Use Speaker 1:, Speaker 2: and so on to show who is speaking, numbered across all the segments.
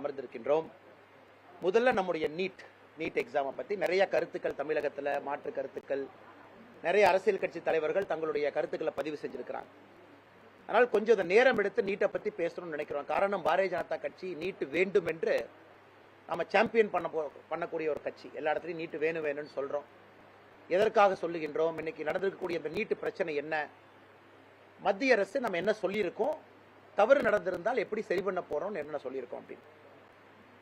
Speaker 1: அமர்ந்திருக்கின்றோம். முதல்ல நம்முடைய நீட் எக்ஸாமை பற்றி நிறைய கருத்துக்கள் தமிழகத்தில், மாற்று கருத்துக்கள், நிறைய அரசியல் கட்சி தலைவர்கள் தங்களுடைய கருத்துக்களை பதிவு செஞ்சிருக்கிறாங்க. அதனால் கொஞ்சம் நேரம் எடுத்து நீட்டை பற்றி பேசணும்னு நினைக்கிறோம். காரணம், பாரதிய ஜனதா கட்சி நீட் வேண்டும் என்று நம்ம சாம்பியன் பண்ணக்கூடிய ஒரு கட்சி. எல்லா இடத்துலையும் நீட் வேணும்னு சொல்கிறோம். எதற்காக சொல்லுகின்றோம்? இன்னைக்கு நடந்திருக்கக்கூடிய இந்த நீட்டு பிரச்சனை என்ன, மத்திய அரசு நம்ம என்ன சொல்லியிருக்கோம், தவறு நடந்திருந்தால் எப்படி சரி பண்ண போறோம் என்ன சொல்லியிருக்கோம் அப்படின்னு.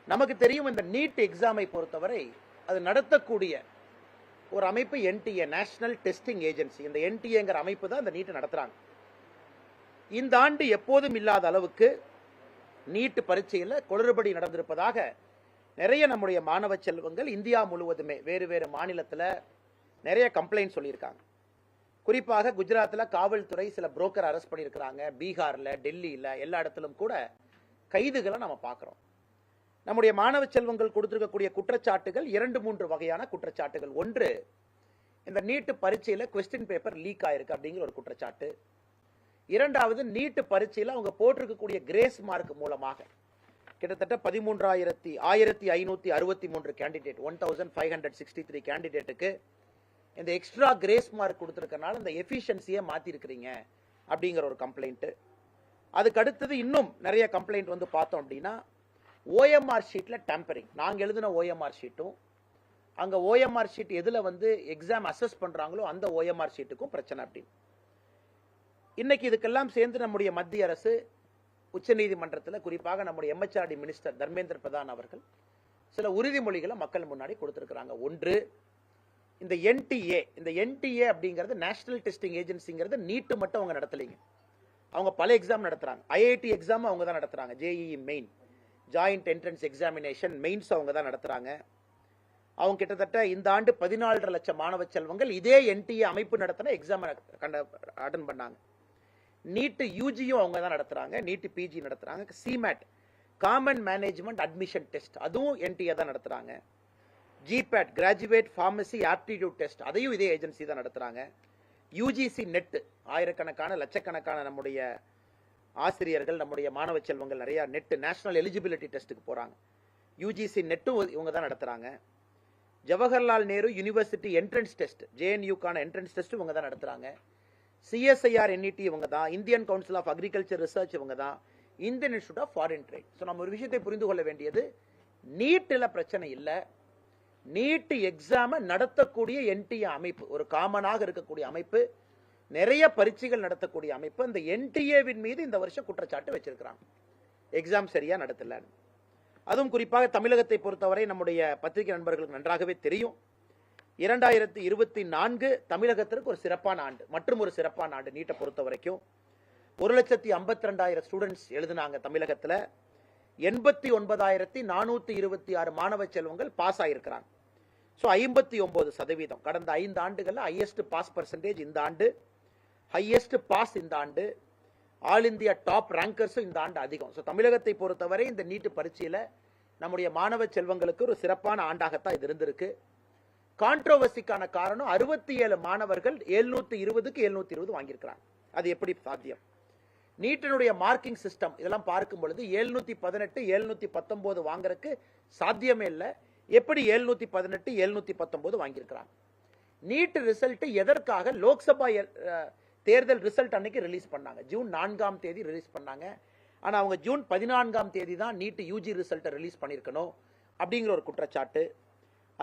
Speaker 1: நமக்கு தெரியும், இந்த நீட் எக்ஸாமை பொறுத்தவரை அது நடத்தக்கூடிய ஒரு அமைப்பு என்டிஏ, நேஷனல் டெஸ்டிங் ஏஜென்சி. இந்த என்டிஏங்கிற அமைப்பு தான் இந்த நீட்டை நடத்துறாங்க. இந்த ஆண்டு எப்போதும் இல்லாத அளவுக்கு நீட் பரீட்சையில் குளறுபடி நடந்திருப்பதாக நிறைய நம்முடைய மாணவ செல்வங்கள் இந்தியா முழுவதுமே வேறு வேறு மாநிலத்தில் நிறைய கம்ப்ளைண்ட் சொல்லியிருக்காங்க. குறிப்பாக குஜராத்தில் காவல்துறை சில புரோக்கர் அரெஸ்ட் பண்ணியிருக்கிறாங்க. பீகாரில், டெல்லியில், எல்லா இடத்திலும் கூட கைதுகளை நம்ம பார்க்குறோம். நம்முடைய மாணவ செல்வங்கள் கொடுத்திருக்கக்கூடிய குற்றச்சாட்டுகள் 2-3 வகையான குற்றச்சாட்டுகள். ஒன்று, இந்த நீட்டு பரீட்சையில் கொஸ்டின் பேப்பர் லீக் ஆயிருக்கு அப்படிங்கிற ஒரு குற்றச்சாட்டு. இரண்டாவது, நீட்டு பரீட்சையில் அவங்க போட்டிருக்கக்கூடிய கிரேஸ் மார்க் மூலமாக கிட்டத்தட்ட 13,563 கேண்டிடேட், 1563 கேண்டிடேட்டுக்கு இந்த எக்ஸ்ட்ரா கிரேஸ் மார்க் கொடுத்துருக்கனால இந்த எஃபிஷியன்சியை மாற்றிருக்கிறீங்க அப்படிங்கிற ஒரு கம்ப்ளைண்ட்டு. அதுக்கு அடுத்தது இன்னும் நிறைய கம்ப்ளைண்ட் வந்து பார்த்தோம் அப்படின்னா, ஓஎம்ஆர் ஷீட்டில் டேம்பரிங். நாங்கள் எழுதின ஓஎம்ஆர் ஷீட்டும் அங்கே ஓஎம்ஆர் ஷீட் எதில் வந்து எக்ஸாம் அசஸ் பண்ணுறாங்களோ அந்த ஓஎம்ஆர் ஷீட்டுக்கும் பிரச்சனை அப்படின்னு. இன்னைக்கு இதுக்கெல்லாம் சேர்ந்து நம்முடைய மத்திய அரசு உச்சநீதிமன்றத்தில், குறிப்பாக நம்முடைய எம்ஹெச்ஆர்டி மினிஸ்டர் தர்மேந்திர பிரதான் அவர்கள் சில உறுதிமொழிகளை மக்கள் முன்னாடி கொடுத்துருக்குறாங்க. ஒன்று, இந்த என்டிஏ அப்படிங்கிறது நேஷனல் டெஸ்டிங் ஏஜென்சிங்கிறது நீட்டு மட்டும் அவங்க நடத்தலைங்க. அவங்க பல எக்ஸாம் நடத்துறாங்க. ஐஐடி எக்ஸாம் அவங்க தான் நடத்துறாங்க. JEE main, joint entrance examination, mains அவங்க தான் நடத்துறாங்க. அவங்க கிட்டத்தட்ட இந்த ஆண்டு 14.5 லட்சம் மாணவ செல்வங்கள் இதே என்டிஏ அமைப்பு நடத்தின எக்ஸாம் அட்டன் பண்ணாங்க. நீட் யூஜியும் அவங்க தான் நடத்துறாங்க, நீட் பிஜி நடத்துறாங்க. சிமேட், காமன் மேனேஜ்மெண்ட் அட்மிஷன் டெஸ்ட், அதுவும் என்டிஏ தான் நடத்துறாங்க. GPAT, graduate pharmacy aptitude test, அதையும் இதே ஏஜென்சி தான் நடத்துறாங்க. யூஜிசி நெட், ஆயிரக்கணக்கான லட்சக்கணக்கான நம்முடைய ஆசிரியர்கள், நம்முடைய மாணவ செல்வங்கள் நிறைய நெட் நேஷனல் எலிஜிபிலிட்டி டெஸ்ட்டுக்கு போறாங்க. யூஜிசி நெட்டும் இவங்க தான் நடத்துறாங்க. Jawaharlal Nehru university entrance test, ஜேஎன்யூக்கான என்ட்ரன்ஸ் டெஸ்ட் இவங்க தான் நடத்துறாங்க. சிஎஸ்ஐஆர் என்இடி இவங்க தான். Indian council of agriculture research இவங்க தான். Indian institute of foreign trade. So நம்ம ஒரு விஷயத்தை புரிந்து கொள்ள வேண்டியது, நீட்டில் பிரச்சனை இல்லை. நீட் எக்ஸாமை நடத்தக்கூடிய என்டிஏ அமைப்பு, ஒரு காமனாக இருக்கக்கூடிய அமைப்பு, நிறைய பரீட்சைகள் நடத்தக்கூடிய அமைப்பு, அந்த என்டிஏவின் மீது இந்த வருஷம் குற்றச்சாட்டு வச்சிருக்கிறாங்க, எக்ஸாம் சரியா நடத்தல. அதுவும் குறிப்பாக தமிழகத்தை பொறுத்தவரை நம்முடைய பத்திரிகை நண்பர்களுக்கு நன்றாகவே தெரியும். 2024 தமிழகத்திற்கு ஒரு சிறப்பான ஆண்டு, மற்றும் ஒரு சிறப்பான ஆண்டு. நீட்டை பொறுத்த வரைக்கும் 1,52,000 ஸ்டூடெண்ட்ஸ் எழுதினாங்க தமிழகத்தில். 89,426 மாணவ செல்வங்கள் பாஸ் ஆகியிருக்கிறாங்க. ஸோ 59%. கடந்த 5 ஆண்டுகளில் ஹையஸ்ட் பாஸ் பர்சன்டேஜ் இந்த ஆண்டு, ஹையஸ்ட் பாஸ் இந்த ஆண்டு, ஆல் இந்தியா டாப் ரேங்கர்ஸும் இந்த ஆண்டு அதிகம். ஸோ தமிழகத்தை பொறுத்தவரை இந்த நீட்டு பரீட்சையில் நம்முடைய மாணவ செல்வங்களுக்கு ஒரு சிறப்பான ஆண்டாகத்தான் இது இருந்திருக்கு. கான்ட்ரோவர்சிக்கான காரணம், 67 மாணவர்கள் 720க்கு 720 வாங்கியிருக்கிறாங்க. அது எப்படி சாத்தியம்? நீட்டினுடைய மார்க்கிங் சிஸ்டம் இதெல்லாம் பார்க்கும் பொழுது 718, 719 வாங்குறதுக்கு சாத்தியமே இல்லை. எப்படி 718, 719 வாங்கியிருக்கிறாங்க? நீட் ரிசல்ட் எதற்காக லோக்சபா தேர்தல் ரிசல்ட் அன்னைக்கு ரிலீஸ் பண்ணாங்க. ஜூன் 4ஆம் தேதி ரிலீஸ் பண்ணாங்க. ஆனால் அவங்க ஜூன் 14ஆம் தேதி தான் நீட் யூஜி ரிசல்ட்டை ரிலீஸ் பண்ணியிருக்கணும் அப்படிங்கிற ஒரு குற்றச்சாட்டு.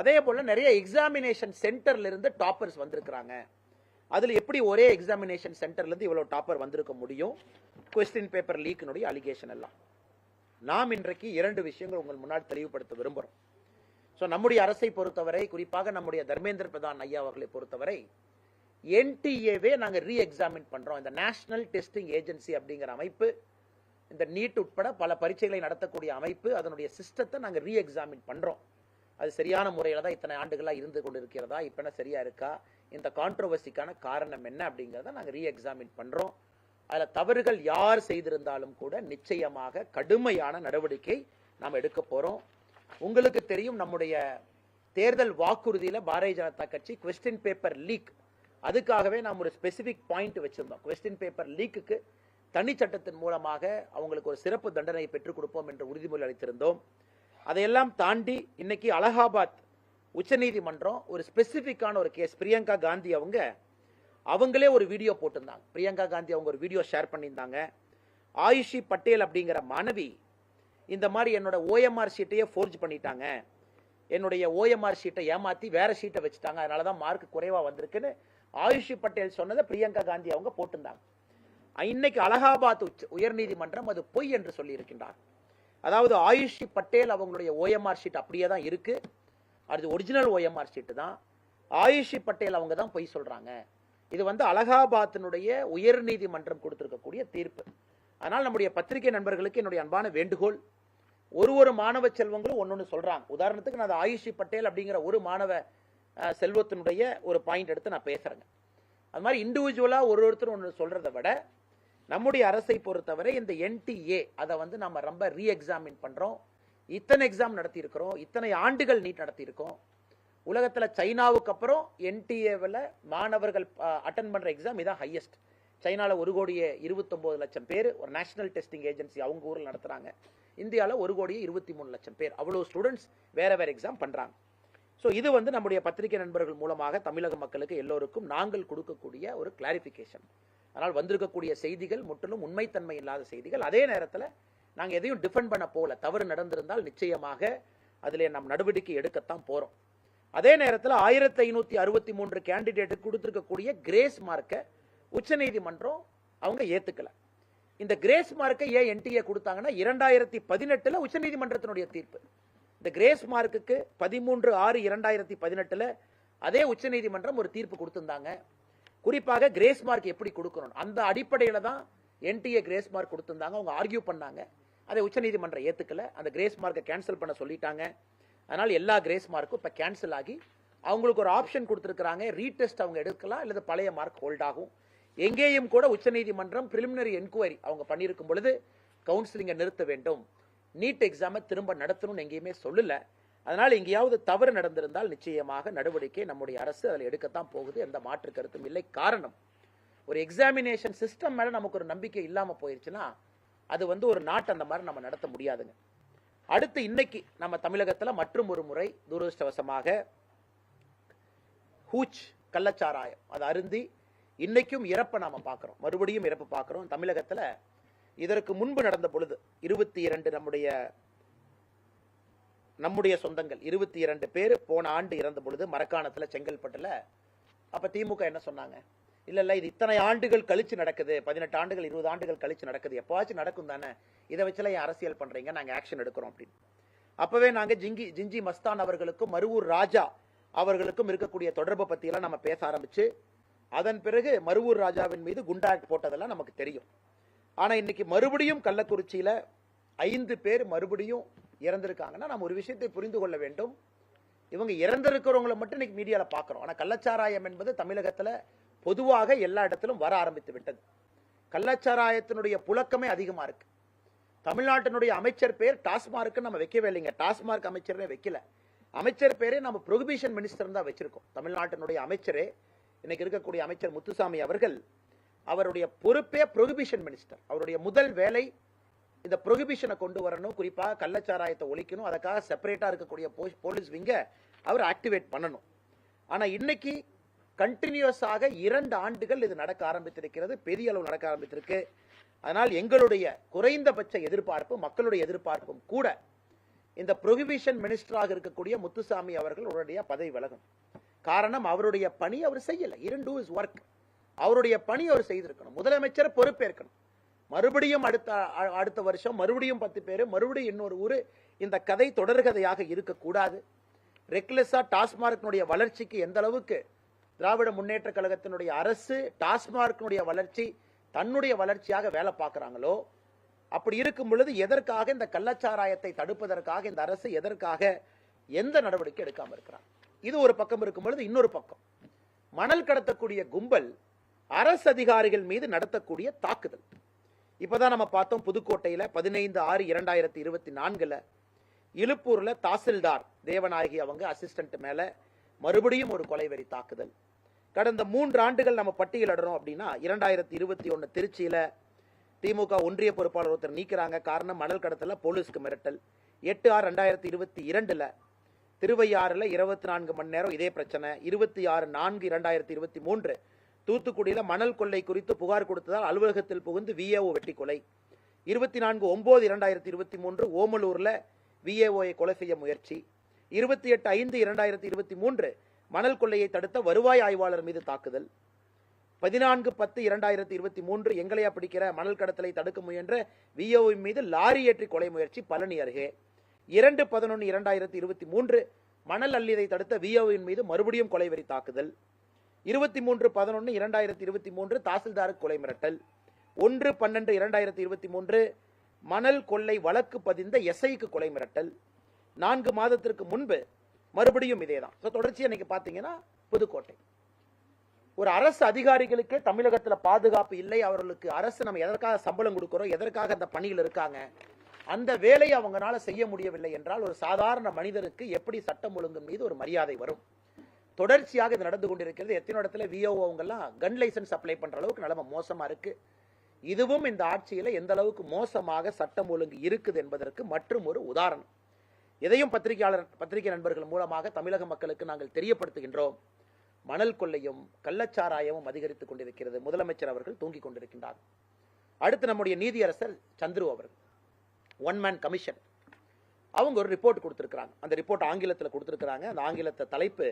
Speaker 1: அதே போல் நிறைய எக்ஸாமினேஷன் சென்டர்ல இருந்து டாப்பர்ஸ் வந்திருக்கிறாங்க. அதில் எப்படி ஒரே எக்ஸாமினேஷன் சென்டர்லேருந்து இவ்வளோ டாப்பர் வந்திருக்க முடியும்? கொஸ்டின் பேப்பர் லீக்கினுடைய அலிகேஷன் எல்லாம். நாம் இன்றைக்கு 2 விஷயங்கள் உங்கள் முன்னாடி தெளிவுபடுத்த விரும்புகிறோம். ஸோ நம்முடைய அரசை பொறுத்தவரை, குறிப்பாக நம்முடைய தர்மேந்திர பிரதான் ஐயா அவர்களை பொறுத்தவரை, என்டிஏவே நாங்கள் ரீ எக்ஸாமின் பண்ணுறோம். இந்த நேஷனல் டெஸ்டிங் ஏஜென்சி அப்படிங்கிற அமைப்பு, இந்த நீட் உட்பட பல பரீட்சைகளை நடத்தக்கூடிய அமைப்பு, அதனுடைய சிஸ்டத்தை நாங்கள் ரீ எக்ஸாமின் பண்ணுறோம். அது சரியான முறையில் தான் இத்தனை ஆண்டுகளாக இருந்து கொண்டு இருக்கிறதா, இப்போ சரியா இருக்கா, இந்த கான்ட்ரோவர்சிக்கான காரணம் என்ன அப்படிங்கிறத நாங்கள் ரீ எக்ஸாமின் பண்ணுறோம். அதில் தவறுகள் யார் செய்திருந்தாலும் கூட நிச்சயமாக கடுமையான நடவடிக்கை நாம் எடுக்க போகிறோம். உங்களுக்கு தெரியும், நம்முடைய தேர்தல் வாக்குறுதியில் பாரதிய ஜனதா கட்சி கொஸ்டின் பேப்பர் லீக், அதுக்காகவே நாம் ஒரு ஸ்பெசிபிக் பாயிண்ட் வச்சிருந்தோம். கொஸ்டின் பேப்பர் லீக்குக்கு தனி சட்டத்தின் மூலமாக அவங்களுக்கு ஒரு சிறப்பு தண்டனை பெற்றுக் கொடுப்போம் என்று உறுதிமொழி அளித்திருந்தோம். அதையெல்லாம் தாண்டி இன்னைக்கு அலகாபாத் உச்சநீதிமன்றம் ஒரு ஸ்பெசிபிக்கான ஒரு கேஸ், பிரியங்கா காந்தி அவங்களே ஒரு வீடியோ போட்டிருந்தாங்க. பிரியங்கா காந்தி அவங்க ஒரு வீடியோ ஷேர் பண்ணியிருந்தாங்க. ஆயுஷி பட்டேல் அப்படிங்கிற மாணவி இந்த மாதிரி என்னோட ஓஎம்ஆர் ஷீட்டையே ஃபோர்ஜ் பண்ணிட்டாங்க, என்னுடைய ஓஎம்ஆர் ஷீட்டை ஏமாத்தி வேற ஷீட்டை வச்சுட்டாங்க, அதனாலதான் மார்க் குறைவா வந்திருக்குன்னு ஆயுஷி பட்டேல் சொன்னதை பிரியங்கா காந்தி அவங்க போட்டிருந்தாங்க. இன்னைக்கு அலகாபாத் உயர்நீதிமன்றம் அது பொய் என்று சொல்லி இருக்கின்றார். அதாவது ஆயுஷி பட்டேல் அவங்களுடைய ஓஎம்ஆர் ஷீட் அப்படியே தான் இருக்கு, அது ஒரிஜினல் ஓஎம்ஆர் ஷீட் தான். ஆயுஷி பட்டேல் அவங்க தான் பொய் சொல்றாங்க. இது அலகாபாத்தினுடைய உயர்நீதிமன்றம் கொடுத்திருக்கக்கூடிய தீர்ப்பு. அதனால் நம்முடைய பத்திரிகை நண்பர்களுக்கு என்னுடைய அன்பான வேண்டுகோள், ஒரு மாணவ செல்வங்களும் ஒன்னொன்னு சொல்றாங்க. உதாரணத்துக்கு நான் ஆயுஷி பட்டேல் அப்படிங்கிற ஒரு மாணவ செல்வத்தினுடைய ஒரு பாயிண்ட் எடுத்து நான் பேசுறேங்க. அது மாதிரி இண்டிவிஜுவலா ஒருத்தர் ஒன்று சொல்றதை விட நம்முடைய அரசை பொறுத்தவரை இந்த என்டிஏ அதை நம்ம ரொம்ப ரீ எக்ஸாமின் பண்றோம். இத்தனை எக்ஸாம் நடத்தி இருக்கிறோம், இத்தனை ஆண்டுகள் நீட் நடத்தி இருக்கோம். உலகத்துல சைனாவுக்கு அப்புறம் என்டிஏவில் மாணவர்கள் அட்டன் பண்ற எக்ஸாம் இதான் ஹையஸ்ட். சைனால 1,29,00,000 பேர் ஒரு நேஷனல் டெஸ்டிங் ஏஜென்சி அவங்க ஊரில் நடத்துறாங்க. இந்தியாவில் 1,23,00,000 பேர், அவ்வளவு ஸ்டூடெண்ட்ஸ் வேற எக்ஸாம் பண்றாங்க. ஸோ இது நம்முடைய பத்திரிகை நண்பர்கள் மூலமாக தமிழக மக்களுக்கு எல்லோருக்கும் நாங்கள் கொடுக்கக்கூடிய ஒரு கிளாரிபிகேஷன். அதனால் வந்திருக்கக்கூடிய செய்திகள் முற்றிலும் உண்மைத்தன்மை இல்லாத செய்திகள். அதே நேரத்தில் நாங்கள் எதையும் டிஃபெண்ட் பண்ண போல, தவறு நடந்திருந்தால் நிச்சயமாக அதிலே நாம் நடவடிக்கை எடுக்கத்தான் போறோம். அதே நேரத்தில் 1563 கேண்டிடேட்டுக்கு கொடுத்திருக்கக்கூடிய கிரேஸ் மார்க்கை உச்சநீதிமன்றம் அவங்க ஏத்துக்கல. இந்த கிரேஸ் மார்க்கை ஏன் என்டிஏ கொடுத்தாங்கன்னா 2018 உச்சநீதிமன்றத்தினுடைய தீர்ப்பு. இந்த கிரேஸ் மார்க்குக்கு 13/6/2018 அதே உச்சநீதிமன்றம் ஒரு தீர்ப்பு கொடுத்திருந்தாங்க. குறிப்பாக கிரேஸ் மார்க் எப்படி கொடுக்கணும் அந்த அடிப்படையில தான் என்டிஏ கிரேஸ் மார்க் கொடுத்திருந்தாங்க. அவங்க ஆர்கியூ பண்ணாங்க, அதை உச்சநீதிமன்றம் ஏத்துக்கல. அந்த கிரேஸ் மார்க்கை கேன்சல் பண்ண சொல்லிட்டாங்க. அதனால எல்லா கிரேஸ் மார்க்கும் இப்ப கேன்சல் ஆகி அவங்களுக்கு ஒரு ஆப்ஷன் கொடுத்திருக்காங்க, ரீடெஸ்ட் அவங்க எடுக்கலாம் அல்லது பழைய மார்க் ஹோல்ட் ஆகும். எங்கேயும் கூட உச்சநீதிமன்றம் பிரிலிமினரி என்கொயரி அவங்க பண்ணியிருக்கும் பொழுது கவுன்சிலிங்கை நிறுத்த வேண்டும், நீட் எக்ஸாமை திரும்ப நடத்தணும்னு எங்கேயுமே சொல்லல. அதனால எங்கேயாவது தவறு நடந்திருந்தால் நிச்சயமாக நடவடிக்கை நம்முடைய அரசு அதில் எடுக்கத்தான் போகுது, எந்த மாற்று கருத்தும் இல்லை. காரணம், ஒரு எக்ஸாமினேஷன் சிஸ்டம் மேல நமக்கு ஒரு நம்பிக்கை இல்லாம போயிருச்சுன்னா அது ஒரு நாட்டை அந்த மாதிரி நம்ம நடத்த முடியாதுங்க. அடுத்து இன்னைக்கு நம்ம தமிழகத்தில் மற்றும் ஒரு முறை துரதிருஷ்டவசமாக ஹூச் கள்ளச்சாராயம் அதை அருந்தி இன்னைக்கும் இறப்பை நாம பார்க்கிறோம், மறுபடியும் இறப்பு பார்க்கிறோம் தமிழகத்தில். இதற்கு முன்பு நடந்த பொழுது 22 நம்முடைய சொந்தங்கள் 22 பேர் போன ஆண்டு இறந்த பொழுது மரக்காணத்துல செங்கல்பட்டுல. அப்ப திமுக என்ன சொன்னாங்க, இல்ல இது இத்தனை ஆண்டுகள் கழிச்சு நடக்குது, 18 ஆண்டுகள் 20 ஆண்டுகள் கழிச்சு நடக்குது, எப்பவாச்சும் நடக்கும் தானே, இதை வச்சுல அரசியல் பண்றீங்க, நாங்க ஆக்ஷன் எடுக்கிறோம் அப்படின்னு. அப்பவே நாங்க ஜிஞ்சி மஸ்தான் அவர்களுக்கும் மருவூர் ராஜா அவர்களுக்கும் இருக்கக்கூடிய தொடர்பை பத்தி எல்லாம் நம்ம பேச ஆரம்பிச்சு, அதன் பிறகு மருவூர் ராஜாவின் மீது குண்டா போட்டதெல்லாம் நமக்கு தெரியும். ஆனா இன்னைக்கு மறுபடியும் கள்ளக்குறிச்சியில 5 பேர் மறுபடியும் இறந்திருக்காங்கன்னா நம்ம ஒரு விஷயத்தை புரிந்து கொள்ள வேண்டும். இவங்க இறந்திருக்கிறவங்களை மட்டும் இன்னைக்கு மீடியால பாக்குறோம். ஆனா கள்ளச்சாராயம் என்பது தமிழகத்துல பொதுவாக எல்லா இடத்திலும் வர ஆரம்பித்து விட்டது. கள்ளச்சாராயத்தினுடைய புழக்கமே அதிகமா இருக்கு. தமிழ்நாட்டினுடைய அமைச்சர் பேர் டாஸ்மார்க் நம்ம வைக்கவே இல்லைங்க, டாஸ்மார்க் அமைச்சரே வைக்கல. அமைச்சர் பேரே நம்ம ப்ரொஹிபிஷன் மினிஸ்டர் தான் வச்சிருக்கோம். தமிழ்நாட்டினுடைய அமைச்சரே இன்னைக்கு இருக்கக்கூடிய அமைச்சர் முத்துசாமி அவர்கள், அவருடைய பொறுப்பே ப்ரொஹிபிஷன் மினிஸ்டர். அவருடைய முதல் வேலை இந்த ப்ரொஹிபிஷனை கொண்டு வரணும், குறிப்பாக கள்ளச்சாராயத்தை ஒழிக்கணும். அதுக்காக செப்பரேட்டா இருக்கக்கூடிய போலீஸ் விங்க அவர் ஆக்டிவேட் பண்ணணும். ஆனா இன்னைக்கு கண்டினியூஸாக 2 ஆண்டுகள் இது நடக்க ஆரம்பித்திருக்கிறது, பெரிய அளவு நடக்க ஆரம்பித்திருக்கு. அதனால் எங்களுடைய குறைந்தபட்ச எதிர்பார்ப்பு, மக்களுடைய எதிர்பார்ப்பும் கூட இந்த ப்ரொஹிபிஷன் மினிஸ்டராக இருக்கக்கூடிய முத்துசாமி அவர்கள் உடனடிய பதவி விலகும். காரணம், அவருடைய பணி அவர் செய்யல. ஒர்க், அவருடைய பணி அவர் செய்திருக்கணும். முதலமைச்சர் பொறுப்பேற்கணும். மறுபடியும் அடுத்த வருஷம் மறுபடியும் 10 பேர், மறுபடியும் இன்னொரு ஊரு, இந்த கதை தொடர்கதையாக இருக்கக்கூடாது. ரெக்லெஸா டாஸ்மார்க்கினுடைய வளர்ச்சிக்கு எந்த அளவுக்கு திராவிட முன்னேற்ற கழகத்தினுடைய அரசு டாஸ்மார்க்கினுடைய வளர்ச்சி தன்னுடைய வளர்ச்சியாக வேலை பார்க்கிறாங்களோ, அப்படி இருக்கும் பொழுது எதற்காக இந்த கள்ளச்சாராயத்தை தடுப்பதற்காக இந்த அரசு எதற்காக எந்த நடவடிக்கை எடுக்காம இருக்கிறார்? இது ஒரு பக்கம் இருக்கும் பொழுது, இன்னொரு பக்கம் மணல் கடத்தக்கூடிய கும்பல் அரசு அதிகாரிகள் மீது நடத்தக்கூடிய தாக்குதல். இப்பதான் நம்ம பார்த்தோம், புதுக்கோட்டையில 15/6/2024 இலுப்பூர்ல தாசில்தார் தேவநாயகி அவங்க அசிஸ்டன்ட் மேல மறுபடியும் ஒரு கொலைவெறி தாக்குதல். கடந்த 3 ஆண்டுகள் நம்ம பட்டியலிடுறோம் அப்படின்னா 2021 திருச்சியில திமுக ஒன்றிய பொறுப்பாளர் ஒருத்தர் நீக்கிறாங்க. காரணம் மணல் கடத்தல போலீஸ்க்கு மிரட்டல். 8/6/2022 திருவையாறுல 24 மணி நேரம் இதே பிரச்சனை. 26/4/2023 தூத்துக்குடியில மணல் கொள்ளை குறித்து புகார் கொடுத்ததால் அலுவலகத்தில் புகுந்து விஏஓ வெட்டி கொலை. 24/9/2023 ஓமலூர்ல விஏஓயை கொலை செய்ய முயற்சி. 28/5/2023 மணல் கொள்ளையை தடுத்த வருவாய் ஆய்வாளர் மீது தாக்குதல். 14/10/2023 எங்களையா பிடிக்கிற மணல் கடத்தலை தடுக்க முயன்ற விஏஓ மீது லாரி ஏற்றி கொலை முயற்சி பழனி அருகே. 2/11/2023 மணல் அள்ளியதை தடுத்த விஏஓவின் மீது மறுபடியும் கொலைவெறி தாக்குதல். 23/11/2023 தாசில்தாருக்கு கொலை மிரட்டல். 1/12/2023 மணல் கொள்ளை வழக்கு பதிந்த எஸ்ஐக்கு கொலை மிரட்டல். 4 மாதத்திற்கு முன்பு மறுபடியும் இதேதான். தொடர்ச்சியா இன்னைக்கு பாத்தீங்கன்னா புதுக்கோட்டை ஒரு அரசு அதிகாரிகளுக்கு தமிழகத்தில் பாதுகாப்பு இல்லை. அவர்களுக்கு அரசு நம்ம எதற்காக சம்பளம் கொடுக்கிறோம், எதற்காக அந்த பணியில் இருக்காங்க, அந்த வேலையை அவங்களால செய்ய முடியவில்லை என்றால் ஒரு சாதாரண மனிதருக்கு எப்படி சட்டம் ஒழுங்கு மீது ஒரு மரியாதை வரும்? தொடர்ச்சியாக இது நடந்து கொண்டிருக்கிறது. எத்தனை இடத்துல விஓ அவங்கெல்லாம் கன் லைசன்ஸ் அப்ளை பண்ற அளவுக்கு நிலைமை மோசமா இருக்கு. இதுவும் இந்த ஆட்சியில எந்த அளவுக்கு மோசமாக சட்டம் ஒழுங்கு இருக்குது என்பதற்கு மற்றும் ஒரு உதாரணம். இதையும் பத்திரிகை நண்பர்கள் மூலமாக தமிழக மக்களுக்கு நாங்கள் தெரியப்படுத்துகின்றோம். மணல் கொள்ளையும் கள்ளச்சாராயமும் அதிகரித்துக் கொண்டிருக்கிறது. முதலமைச்சர் அவர்கள் தூங்கிக் கொண்டிருக்கின்றார். அடுத்து நம்முடைய நீதியரசர் சந்துரு அவர்கள் ஒன் மேன் கமிஷன் அவங்க ஒரு ரிப்போர்ட் கொடுத்திருக்காங்க. அந்த ரிப்போர்ட் ஆங்கிலத்தில் கொடுத்திருக்காங்க. அந்த ஆங்கிலத்தை தலைப்பு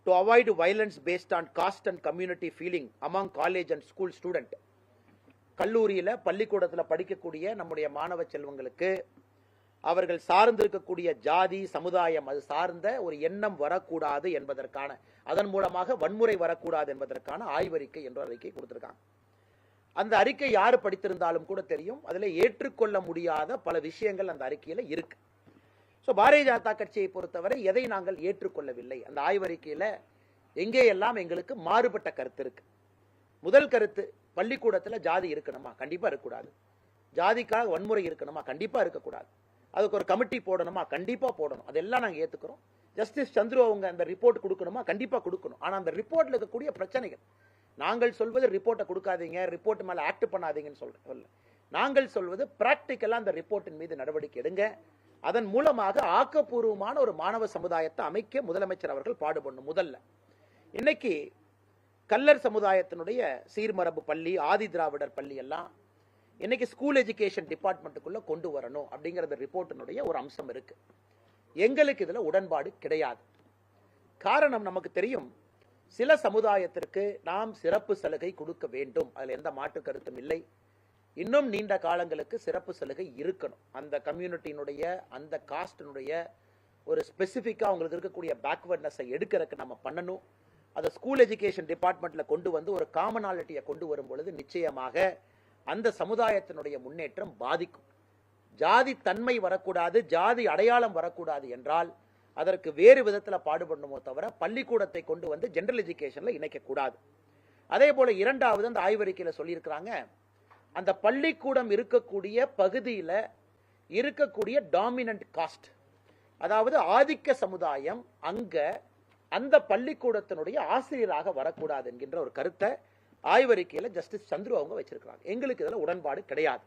Speaker 1: to avoid violence based on cost and community feeling among college and school student. கல்லூரியில பள்ளிக்கூடத்தில் படிக்கக்கூடிய நம்முடைய மாணவ செல்வங்களுக்கு அவர்கள் சார்ந்திருக்கக்கூடிய ஜாதி சமுதாயம் அது சார்ந்த ஒரு எண்ணம் வரக்கூடாது என்பதற்கான, அதன் மூலமாக வன்முறை வரக்கூடாது என்பதற்கான ஆய்வறிக்கை என்ற அறிக்கை கொடுத்திருக்காங்க. அந்த அறிக்கை யாரு படித்திருந்தாலும் கூட தெரியும், அதுல ஏற்றுக்கொள்ள முடியாத பல விஷயங்கள் அந்த அறிக்கையில இருக்கு. பாரதிய ஜனதா கட்சியை பொறுத்தவரை எதை நாங்கள் ஏற்றுக்கொள்ளவில்லை, அந்த ஆய்வறிக்கையில எங்கே எல்லாம் எங்களுக்கு மாறுபட்ட கருத்து இருக்கு. முதல் கருத்து, பள்ளிக்கூடத்துல ஜாதி இருக்கணுமா? கண்டிப்பா இருக்கக்கூடாது. ஜாதிக்காக வன்முறை இருக்கணுமா? கண்டிப்பா இருக்கக்கூடாது. அதுக்கு ஒரு கமிட்டி போடணுமா? கண்டிப்பா போடணும். அதெல்லாம் நாங்க ஏத்துக்கிறோம். ஜஸ்டிஸ் சந்துரு அவங்க அந்த ரிப்போர்ட் கொடுக்கணுமா? கண்டிப்பா கொடுக்கணும். ஆனா அந்த ரிப்போர்ட்ல இருக்கக்கூடிய பிரச்சனைகள், நாங்கள் சொல்வது ரிப்போர்ட்டை கொடுக்காதீங்க, ரிப்போர்ட் மேல ஆக்ட் பண்ணாதீங்கன்னு சொல்ல. நாங்கள் சொல்வது பிராக்டிக்கலா அந்த ரிப்போர்ட்டின் மீது நடவடிக்கை எடுங்க. அதன் மூலமாக ஆக்கப்பூர்வமான ஒரு மாணவ சமுதாயத்தை அமைக்க முதலமைச்சர் அவர்கள் பாடுபடணும். முதல்ல இன்னைக்கு கல்லர் சமுதாயத்தினுடைய சீர்மரபு பள்ளி, ஆதி திராவிடர் பள்ளி எல்லாம் இன்னைக்கு ஸ்கூல் எஜுகேஷன் டிபார்ட்மெண்ட்டுக்குள்ள கொண்டு வரணும் அப்படிங்கறது ரிப்போர்ட்டினுடைய ஒரு அம்சம் இருக்கு. எங்களுக்கு இதுல உடன்பாடு கிடையாது. காரணம் நமக்கு தெரியும், சில சமுதாயத்திற்கு நாம் சிறப்பு சலுகை கொடுக்க வேண்டும், அதுல எந்த மாற்று கருத்தும் இல்லை. இன்னும் நீண்ட காலங்களுக்கு சிறப்பு சலுகை இருக்கணும். அந்த கம்யூனிட்டியினுடைய அந்த காஸ்டினுடைய ஒரு ஸ்பெசிஃபிக்கா அவங்களுக்கு இருக்கக்கூடிய பேக்வர்ட்னஸை எடுக்கிறதுக்கு நம்ம பண்ணணும். அதை ஸ்கூல் எஜுகேஷன் டிபார்ட்மெண்ட்ல கொண்டு வந்து ஒரு காமனாலிட்டியை கொண்டு வரும் பொழுது நிச்சயமாக அந்த சமுதாயத்தினுடைய முன்னேற்றம் பாதிக்கும். ஜாதி தன்மை வரக்கூடாது, ஜாதி அடையாளம் வரக்கூடாது என்றால் அதற்கு வேறு விதத்தில் பாடுபடணுமோ தவிர பள்ளிக்கூடத்தை கொண்டு வந்து ஜெனரல் எஜுகேஷன்ல இணைக்க கூடாது. அதே போல இரண்டாவது அந்த ஆய்வறிக்கையில சொல்லியிருக்கிறாங்க, அந்த பள்ளிக்கூடம் இருக்கக்கூடிய பகுதியில இருக்கக்கூடிய டாமினன்ட் காஸ்ட், அதாவது ஆதிக்க சமுதாயம் அங்க அந்த பள்ளிக்கூடத்தினுடைய ஆசிரியராக வரக்கூடாது என்கின்ற ஒரு கருத்தை ஆய்வறிக்கையில ஜஸ்டிஸ் சந்துரு அவங்க வச்சிருக்காங்க. எங்களுக்கு இதுல உடன்பாடு கிடையாது.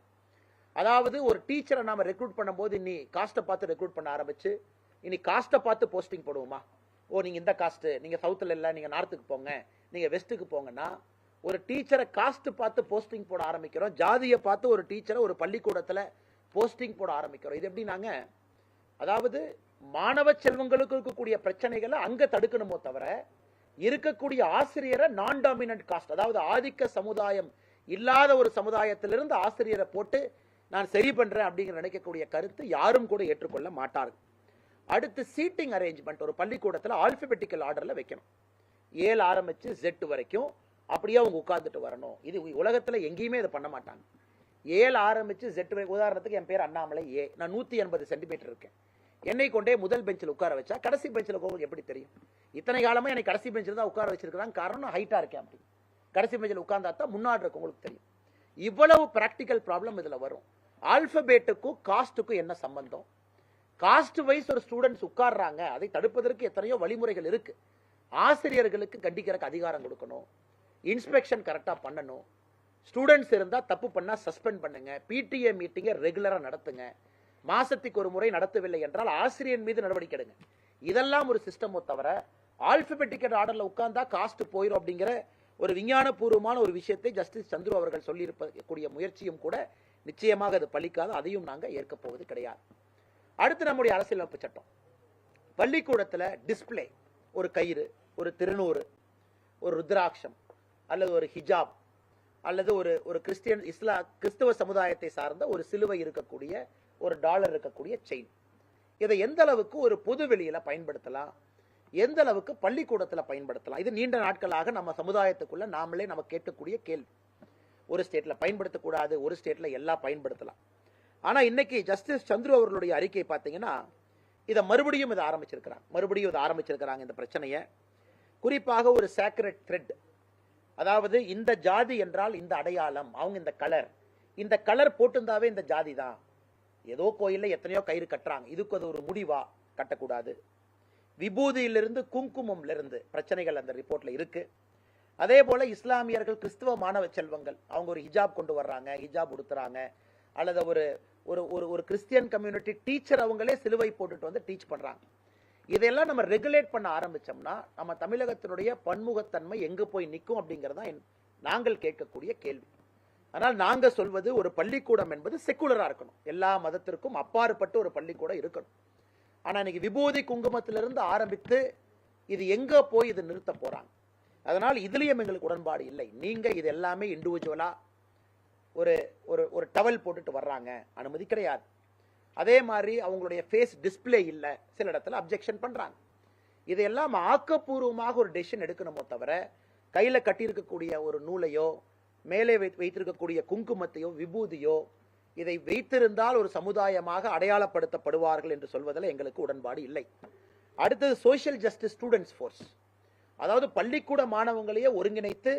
Speaker 1: அதாவது ஒரு டீச்சரை நாம ரெக்ரூட் பண்ணும்போது இனி காஸ்ட்டை பார்த்து ரெக்ரூட் பண்ண ஆரம்பிச்சு இனி காஸ்ட்டை பார்த்து போஸ்டிங் போடுவோமா? ஓ நீங்க இந்த காஸ்ட், நீங்க சவுத்துல இல்ல, நீங்க நார்த்துக்கு போங்க, நீங்க வெஸ்ட்டுக்கு போங்கன்னா ஒரு டீச்சரை காஸ்ட் பார்த்து போஸ்டிங் போட ஆரம்பிக்கிறோம். ஜாதியை பார்த்து ஒரு டீச்சரை ஒரு பள்ளிக்கூடத்துல போஸ்டிங் போட ஆரம்பிக்கிறோம். இது எப்படி நாங்க, அதாவது மாணவ செல்வங்களுக்கு இருக்கக்கூடிய பிரச்சனைகளை அங்க தடுக்கணுமோ தவிர இருக்கக்கூடிய ஆசிரியரை நான் டாமினன்ட் காஸ்ட், அதாவது ஆதிக்க சமுதாயம் இல்லாத ஒரு சமுதாயத்திலிருந்து ஆசிரியரை போட்டு நான் சரி பண்றேன் அப்படிங்கிற நினைக்கக்கூடிய கருத்து யாரும் கூட ஏற்றுக்கொள்ள மாட்டார்கள். அடுத்து சீட்டிங் அரேஞ்ச்மெண்ட் ஒரு பள்ளிக்கூடத்தில் ஆல்பபெட்டிக்கல் ஆர்டர்ல வைக்கணும். 7 ஆரம்பிச்சு Z வரைக்கும் அப்படியே அவங்க உட்கார்ந்துட்டு வரணும். இது உலகத்துல எங்கேயுமே இதை பண்ண மாட்டாங்க. 7 ஆரம்பிச்சு Z வரைக்கும், உதாரணத்துக்கு என் பேர் அண்ணாமலை ஏ, நான் 180 சென்டிமீட்டர் இருக்கேன். என்னை கொண்டே முதல் பெஞ்சில் உட்கார வச்சா கடைசி பெஞ்சில் உங்களுக்கு எப்படி தெரியும்? இத்தனை காலமா என்னை கடைசி பெஞ்சில் தான் உட்கார வச்சிருக்காங்க. காரணம் ஹைட்டா இருக்கேன். அப்படி கடைசி பெஞ்சில் உட்கார்ந்தா தான் முன்னாடி இருக்கு உங்களுக்கு தெரியும். இவ்வளவு பிராக்டிக்கல் ப்ராப்ளம் இதுல வரும். ஆல்பபெட்டுக்கும் காஸ்டுக்கும் என்ன சம்பந்தம்? காஸ்ட் வைஸ் ஒரு ஸ்டூடெண்ட்ஸ் உட்கார்றாங்க, அதை தடுப்பதற்கு எத்தனையோ வழிமுறைகள் இருக்கு. ஆசிரியர்களுக்கு கண்டிக்கிறதுக்கு அதிகாரம் கொடுக்கணும், இன்ஸ்பெக்ஷன் கரெக்டா பண்ணணும். ஸ்டூடெண்ட்ஸ் இருந்தா தப்பு பண்ணா சஸ்பெண்ட் பண்ணுங்க, பிடிஏ மீட்டிங்கை ரெகுலரா நடத்துங்க, மாசத்துக்கு ஒரு முறை நடத்தவில்லை என்றால் ஆசிரியர் மீது நடவடிக்கை எடுங்க. இதெல்லாம் ஒரு சிஸ்டமோ தவிர ஆல்பபெட்டிக்கல் ஆர்டர்ல உட்கார்ந்தா காஸ்ட் போயிடும் அப்படிங்கிற ஒரு விஞ்ஞானபூர்வமான ஒரு விஷயத்தை ஜஸ்டிஸ் சந்துரு அவர்கள் சொல்லியிருக்கக்கூடிய முயற்சியும் கூட நிச்சயமாக அது பலிக்காது. அதையும் நாங்க ஏற்க போவது கிடையாது. அடுத்து நம்முடைய அரசியலமைப்பு சட்டம், பள்ளிக்கூடத்துல டிஸ்பிளே, ஒரு கயிறு, ஒரு திருநூறு, ஒரு ருத்ராட்சம் அல்லது ஒரு ஹிஜாப் அல்லது ஒரு கிறிஸ்தவ சமுதாயத்தை சார்ந்த ஒரு சிலுவை இருக்கக்கூடிய ஒரு டாலர் இருக்கக்கூடிய செயின், இதை எந்த அளவுக்கு ஒரு பொது வெளியில பயன்படுத்தலாம், எந்த அளவுக்கு பள்ளிக்கூடத்தில் பயன்படுத்தலாம், இது நீண்ட நாட்களாக நம்ம சமுதாயத்துக்குள்ள நாமளே நம்ம கேட்கக்கூடிய கேள்வி. ஒரு ஸ்டேட்ல பயன்படுத்தக்கூடாது, ஒரு ஸ்டேட்ல எல்லாம் பயன்படுத்தலாம். ஆனா இன்னைக்கு ஜஸ்டிஸ் சந்துரு அவர்களுடைய அறிக்கை பார்த்தீங்கன்னா இதை மறுபடியும் இதை ஆரம்பிச்சிருக்கிறாங்க இந்த பிரச்சனையை. குறிப்பாக ஒரு சேக்ரெட் த்ரெட், அதாவது இந்த ஜாதி என்றால் இந்த அடையாளம், அவங்க இந்த கலர் போட்டுந்தாவே இந்த ஜாதி தான். ஏதோ கோயில்ல எத்தனையோ கயிறு கட்டுறாங்க, இதுக்கு அது ஒரு முடிவா? கட்டக்கூடாது. விபூதியிலிருந்து குங்குமம்ல இருந்து பிரச்சனைகள் அந்த ரிப்போர்ட்ல இருக்கு. அதே போல இஸ்லாமியர்கள், கிறிஸ்துவ மாணவ செல்வங்கள், அவங்க ஒரு ஹிஜாப் கொண்டு வர்றாங்க, ஹிஜாப் உடுத்துறாங்க, அல்லது ஒரு கிறிஸ்டியன் கம்யூனிட்டி டீச்சர் அவங்களே சிலுவை போட்டுட்டு வந்து டீச் பண்றாங்க. இதெல்லாம் நம்ம ரெகுலேட் பண்ண ஆரம்பிச்சோம்னா நம்ம தமிழகத்தினுடைய பன்முகத்தன்மை எங்க போய் நிற்கும் அப்படிங்கறதா நாங்கள் கேட்கக்கூடிய கேள்வி. ஆனால் நாங்க சொல்வது ஒரு பள்ளிக்கூடம் என்பது செக்குலரா இருக்கணும், எல்லா மதத்திற்கும் அப்பாற்பட்டு ஒரு பள்ளிக்கூடம் இருக்கணும். ஆனா இன்னைக்கு விபூதி குங்குமத்திலிருந்து ஆரம்பித்து இது எங்க போய் இது நிறுத்த போறாங்க. அதனால் இதுலயும் எங்களுக்கு உடன்பாடு இல்லை. நீங்க இது எல்லாமே இண்டிவிஜுவலா ஒரு டவல் போட்டுட்டு வர்றாங்க, அனுமதி கிடையாது. அதே மாதிரி அவங்களுடைய ஃபேஸ் டிஸ்பிளே இல்ல, சில இடத்துல அப்ஜெக்ஷன் பண்றாங்க. இதையெல்லாம் ஆக்கப்பூர்வமாக ஒரு டெசிஷன் எடுக்கணுமோ தவிர கையில கட்டியிருக்கக்கூடிய ஒரு நூலையோ மேலே வைத்திருக்கக்கூடிய குங்குமத்தையோ விபூதியோ இதை வைத்திருந்தால் ஒரு சமுதாயமாக அடையாளப்படுத்தப்படுவார்கள் என்று சொல்வதில் எங்களுக்கு உடன்பாடு இல்லை. அடுத்தது சோசியல் ஜஸ்டிஸ் ஸ்டூடெண்ட்ஸ் ஃபோர்ஸ், அதாவது பள்ளிக்கூட மாணவங்களையே ஒருங்கிணைத்து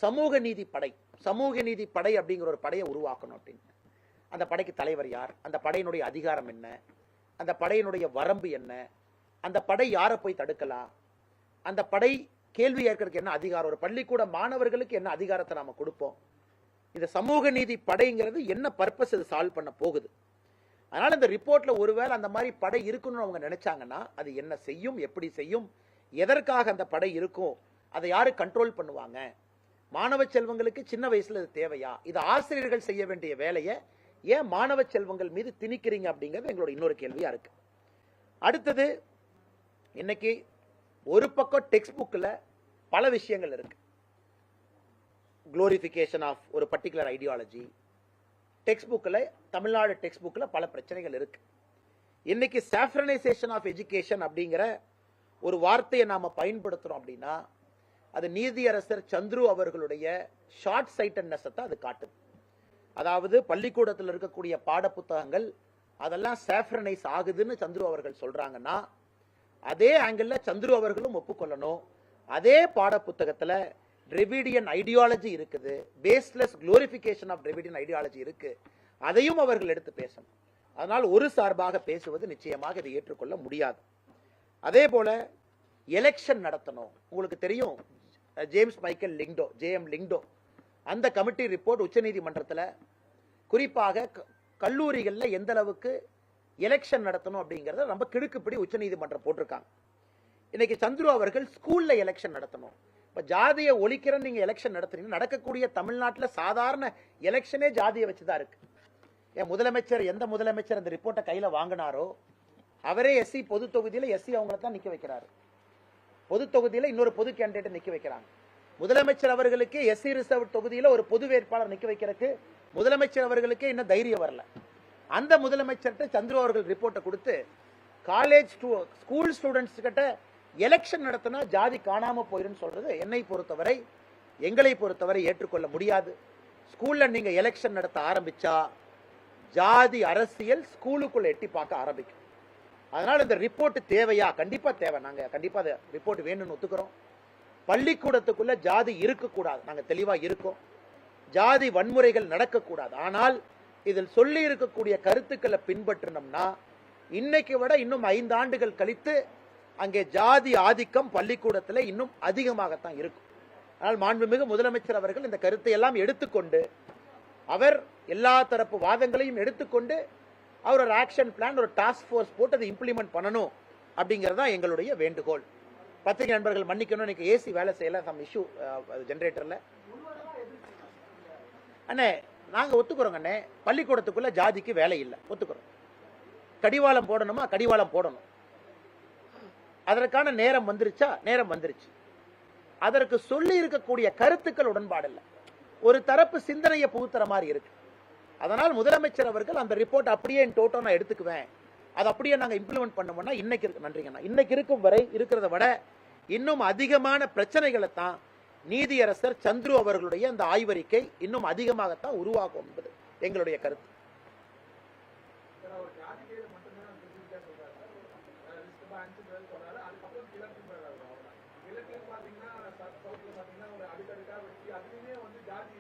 Speaker 1: சமூக நீதி படை அப்படிங்கிற ஒரு படையை உருவாக்கணும் அப்படின்னு. அந்த படைக்கு தலைவர் யார், அந்த படையினுடைய அதிகாரம் என்ன, அந்த படையினுடைய வரம்பு என்ன, அந்த படை யாரை போய் தடுக்கலாம், அந்த படை கேள்வி ஏற்கிறதுக்கு என்ன அதிகாரம், ஒரு பள்ளிக்கூட மாணவர்களுக்கு என்ன அதிகாரத்தை நாம கொடுப்போம், இந்த சமூக நீதி படைங்கிறது என்ன பர்பஸ் இது சால்வ் பண்ண போகுது. அதனால இந்த ரிப்போர்ட்ல ஒருவேளை அந்த மாதிரி படை இருக்குன்னு அவங்க நினைச்சாங்கன்னா அது என்ன செய்யும், எப்படி செய்யும், எதற்காக அந்த படை இருக்கும், அதை யாரு கண்ட்ரோல் பண்ணுவாங்க, மாணவ செல்வங்களுக்கு சின்ன வயசுல இது தேவையா, இது ஆசிரியர்கள் செய்ய வேண்டிய வேலையை ஏன் மாணவ செல்வங்கள் மீது திணிக்கிறீங்க அப்படிங்கிறது எங்களோட இன்னொரு கேள்வியா இருக்கு. அடுத்தது, இன்னைக்கு ஒரு பக்கம் டெக்ஸ்ட் புக்ல பல விஷயங்கள் இருக்கு, குளோரிபிகேஷன் ஆஃப் ஒரு பர்டிகுலர் ஐடியாலஜி, டெக்ஸ்ட் புக்ல தமிழ்நாடு டெக்ஸ்ட் புக்ல பல பிரச்சனைகள் இருக்கு. இன்னைக்கு சாஃப்ரனைசேஷன் ஆஃப் எஜுகேஷன் அப்படிங்கிற ஒரு வார்த்தையை நாம பயன்படுத்துறோம் அப்படின்னா அது நீதியரசர் சந்துரு அவர்களுடைய ஷார்ட் சைட்டட்னஸ் தான் அது காட்டுது. அதாவது பள்ளிக்கூடத்தில் இருக்கக்கூடிய பாட புத்தகங்கள் அதெல்லாம் சாஃப்ரனைஸ் ஆகுதுன்னு சந்துரு அவர்கள் சொல்றாங்கன்னா அதே ஆங்கிள் சந்துரு அவர்களும் ஒப்புக்கொள்ளணும். அதே பாட புத்தகத்துல டிரெவிடியன் ஐடியாலஜி இருக்குது, baseless glorification of Dravidian ideology இருக்கு, அதையும் அவர்கள் எடுத்து பேசணும். அதனால் ஒரு சார்பாக பேசுவது நிச்சயமாக இதை ஏற்றுக்கொள்ள முடியாது. அதே போல எலெக்ஷன் நடத்தணும். உங்களுக்கு தெரியும் James Michael Lyngdoh, JM Lyngdoh, அந்த கமிட்டி ரிப்போர்ட் உச்சநீதிமன்றத்தில் குறிப்பாக கல்லூரிகளில் எந்த அளவுக்கு எலெக்ஷன் நடத்தணும் அப்படிங்கறத ரொம்ப கிடுக்குப்படி உச்சநீதிமன்றம் போட்டிருக்காங்க. இன்னைக்கு சந்துரு அவர்கள் ஸ்கூல்ல எலெக்ஷன் நடத்தணும். இப்ப ஜாதியை ஒழிக்கிறன்னு நீங்க எலெக்ஷன் நடத்துறீங்க, நடக்கக்கூடிய தமிழ்நாட்டில் சாதாரண எலெக்ஷனே ஜாதியை வச்சுதான் இருக்கு. என் முதலமைச்சர் எந்த முதலமைச்சர் அந்த ரிப்போர்ட்டை கையில வாங்கினாரோ அவரே எஸ்சி பொது தொகுதியில எஸ்சி அவங்களை தான் நிக்க வைக்கிறாரு, பொது தொகுதியில இன்னொரு பொது கேண்டிடேட் நிக்க வைக்கிறாங்க. முதலமைச்சர் அவர்களுக்கு எஸ்சி ரிசர்வ் தொகுதியில ஒரு பொது வேட்பாளர் நிக்க வைக்கிறதுக்கு முதலமைச்சர் அவர்களுக்கு இன்னும் தைரியம் வரல. அந்த முதலமைச்சர்கிட்ட சந்துரு அவர்கள் ரிப்போர்ட்டை கொடுத்து காலேஜ் ஸ்கூல் ஸ்டூடெண்ட்ஸ் கிட்ட எலெக்ஷன் நடத்தினா ஜாதி காணாம போயிரும் சொல்றது எங்களை பொறுத்தவரை ஏற்றுக்கொள்ள முடியாது. ஸ்கூல்ல நீங்க எலெக்ஷன் நடத்த ஆரம்பிச்சா ஜாதி அரசியல் ஸ்கூலுக்குள்ள எட்டி பார்க்க ஆரம்பிக்கும். அதனால இந்த ரிப்போர்ட் தேவையா? கண்டிப்பா தேவை. நாங்க கண்டிப்பா ரிப்போர்ட் வேணும்னு ஒத்துக்கிறோம். பள்ளிக்கூடத்துக்குள்ள ஜாதி இருக்கக்கூடாது, நாங்க தெளிவா இருக்கோம். ஜாதி வன்முறைகள் நடக்கக்கூடாது. ஆனால் இதில் சொல்லி இருக்கக்கூடிய கருத்துக்களை பின்பற்றினோம்னா இன்னைக்கு விட இன்னும் 5 ஆண்டுகள் கழித்து அங்கே ஜாதி ஆதிக்கம் பள்ளிக்கூடத்தில் இன்னும் அதிகமாகத்தான் இருக்கும். ஆனால் மாண்புமிகு முதலமைச்சர் அவர்கள் இந்த கருத்தை எல்லாம் எடுத்துக்கொண்டு அவர் எல்லா தரப்பு வாதங்களையும் எடுத்துக்கொண்டு அவர் ஒரு ஆக்ஷன் பிளான், ஒரு டாஸ்க் ஃபோர்ஸ் போட்டு அதை இம்ப்ளிமெண்ட் பண்ணணும் அப்படிங்கறதா எங்களுடைய வேண்டுகோள். பத்திரிகை நண்பர்கள் மன்னிக்கணும், இன்னைக்கு ஏசி வேலை செய்யல, சம் இஷ்யூ ஜெனரேட்டர்ல. அண்ணே நாங்க ஒத்துக்கிறோங்க அண்ணே, பள்ளிக்கூடத்துக்குள்ள ஜாதிக்கு வேலை இல்லை, ஒத்துக்கிறோம். கடிவாளம் போடணுமா, கடிவாளம் போடணும். அதற்கான நேரம் வந்துருச்சா, நேரம் வந்துருச்சு. அதற்கு சொல்லி இருக்கக்கூடிய கருத்துக்கள் உடன்பாடு இல்லை, ஒரு தரப்பு சிந்தனையை புகுத்துற மாதிரி இருக்கு. அதனால் முதலமைச்சர் அவர்கள் அந்த ரிப்போர்ட் அப்படியே டோட்டோ நான் எடுத்துக்குவேன், அது அப்படியே நாங்க இம்ப்ளிமெண்ட் பண்ணோம்னா இன்னைக்கு நன்றிங்கண்ணா, இன்னைக்கு இருக்கும் வரை இருக்கிறத விட இன்னும் அதிகமான பிரச்சனைகளை தான் நீதியரசர் சந்துரு அவர்களுடைய அந்த ஆய்வறிக்கை இன்னும் அதிகமாகத்தான் உருவாகும் என்பது எங்களுடைய கருத்து.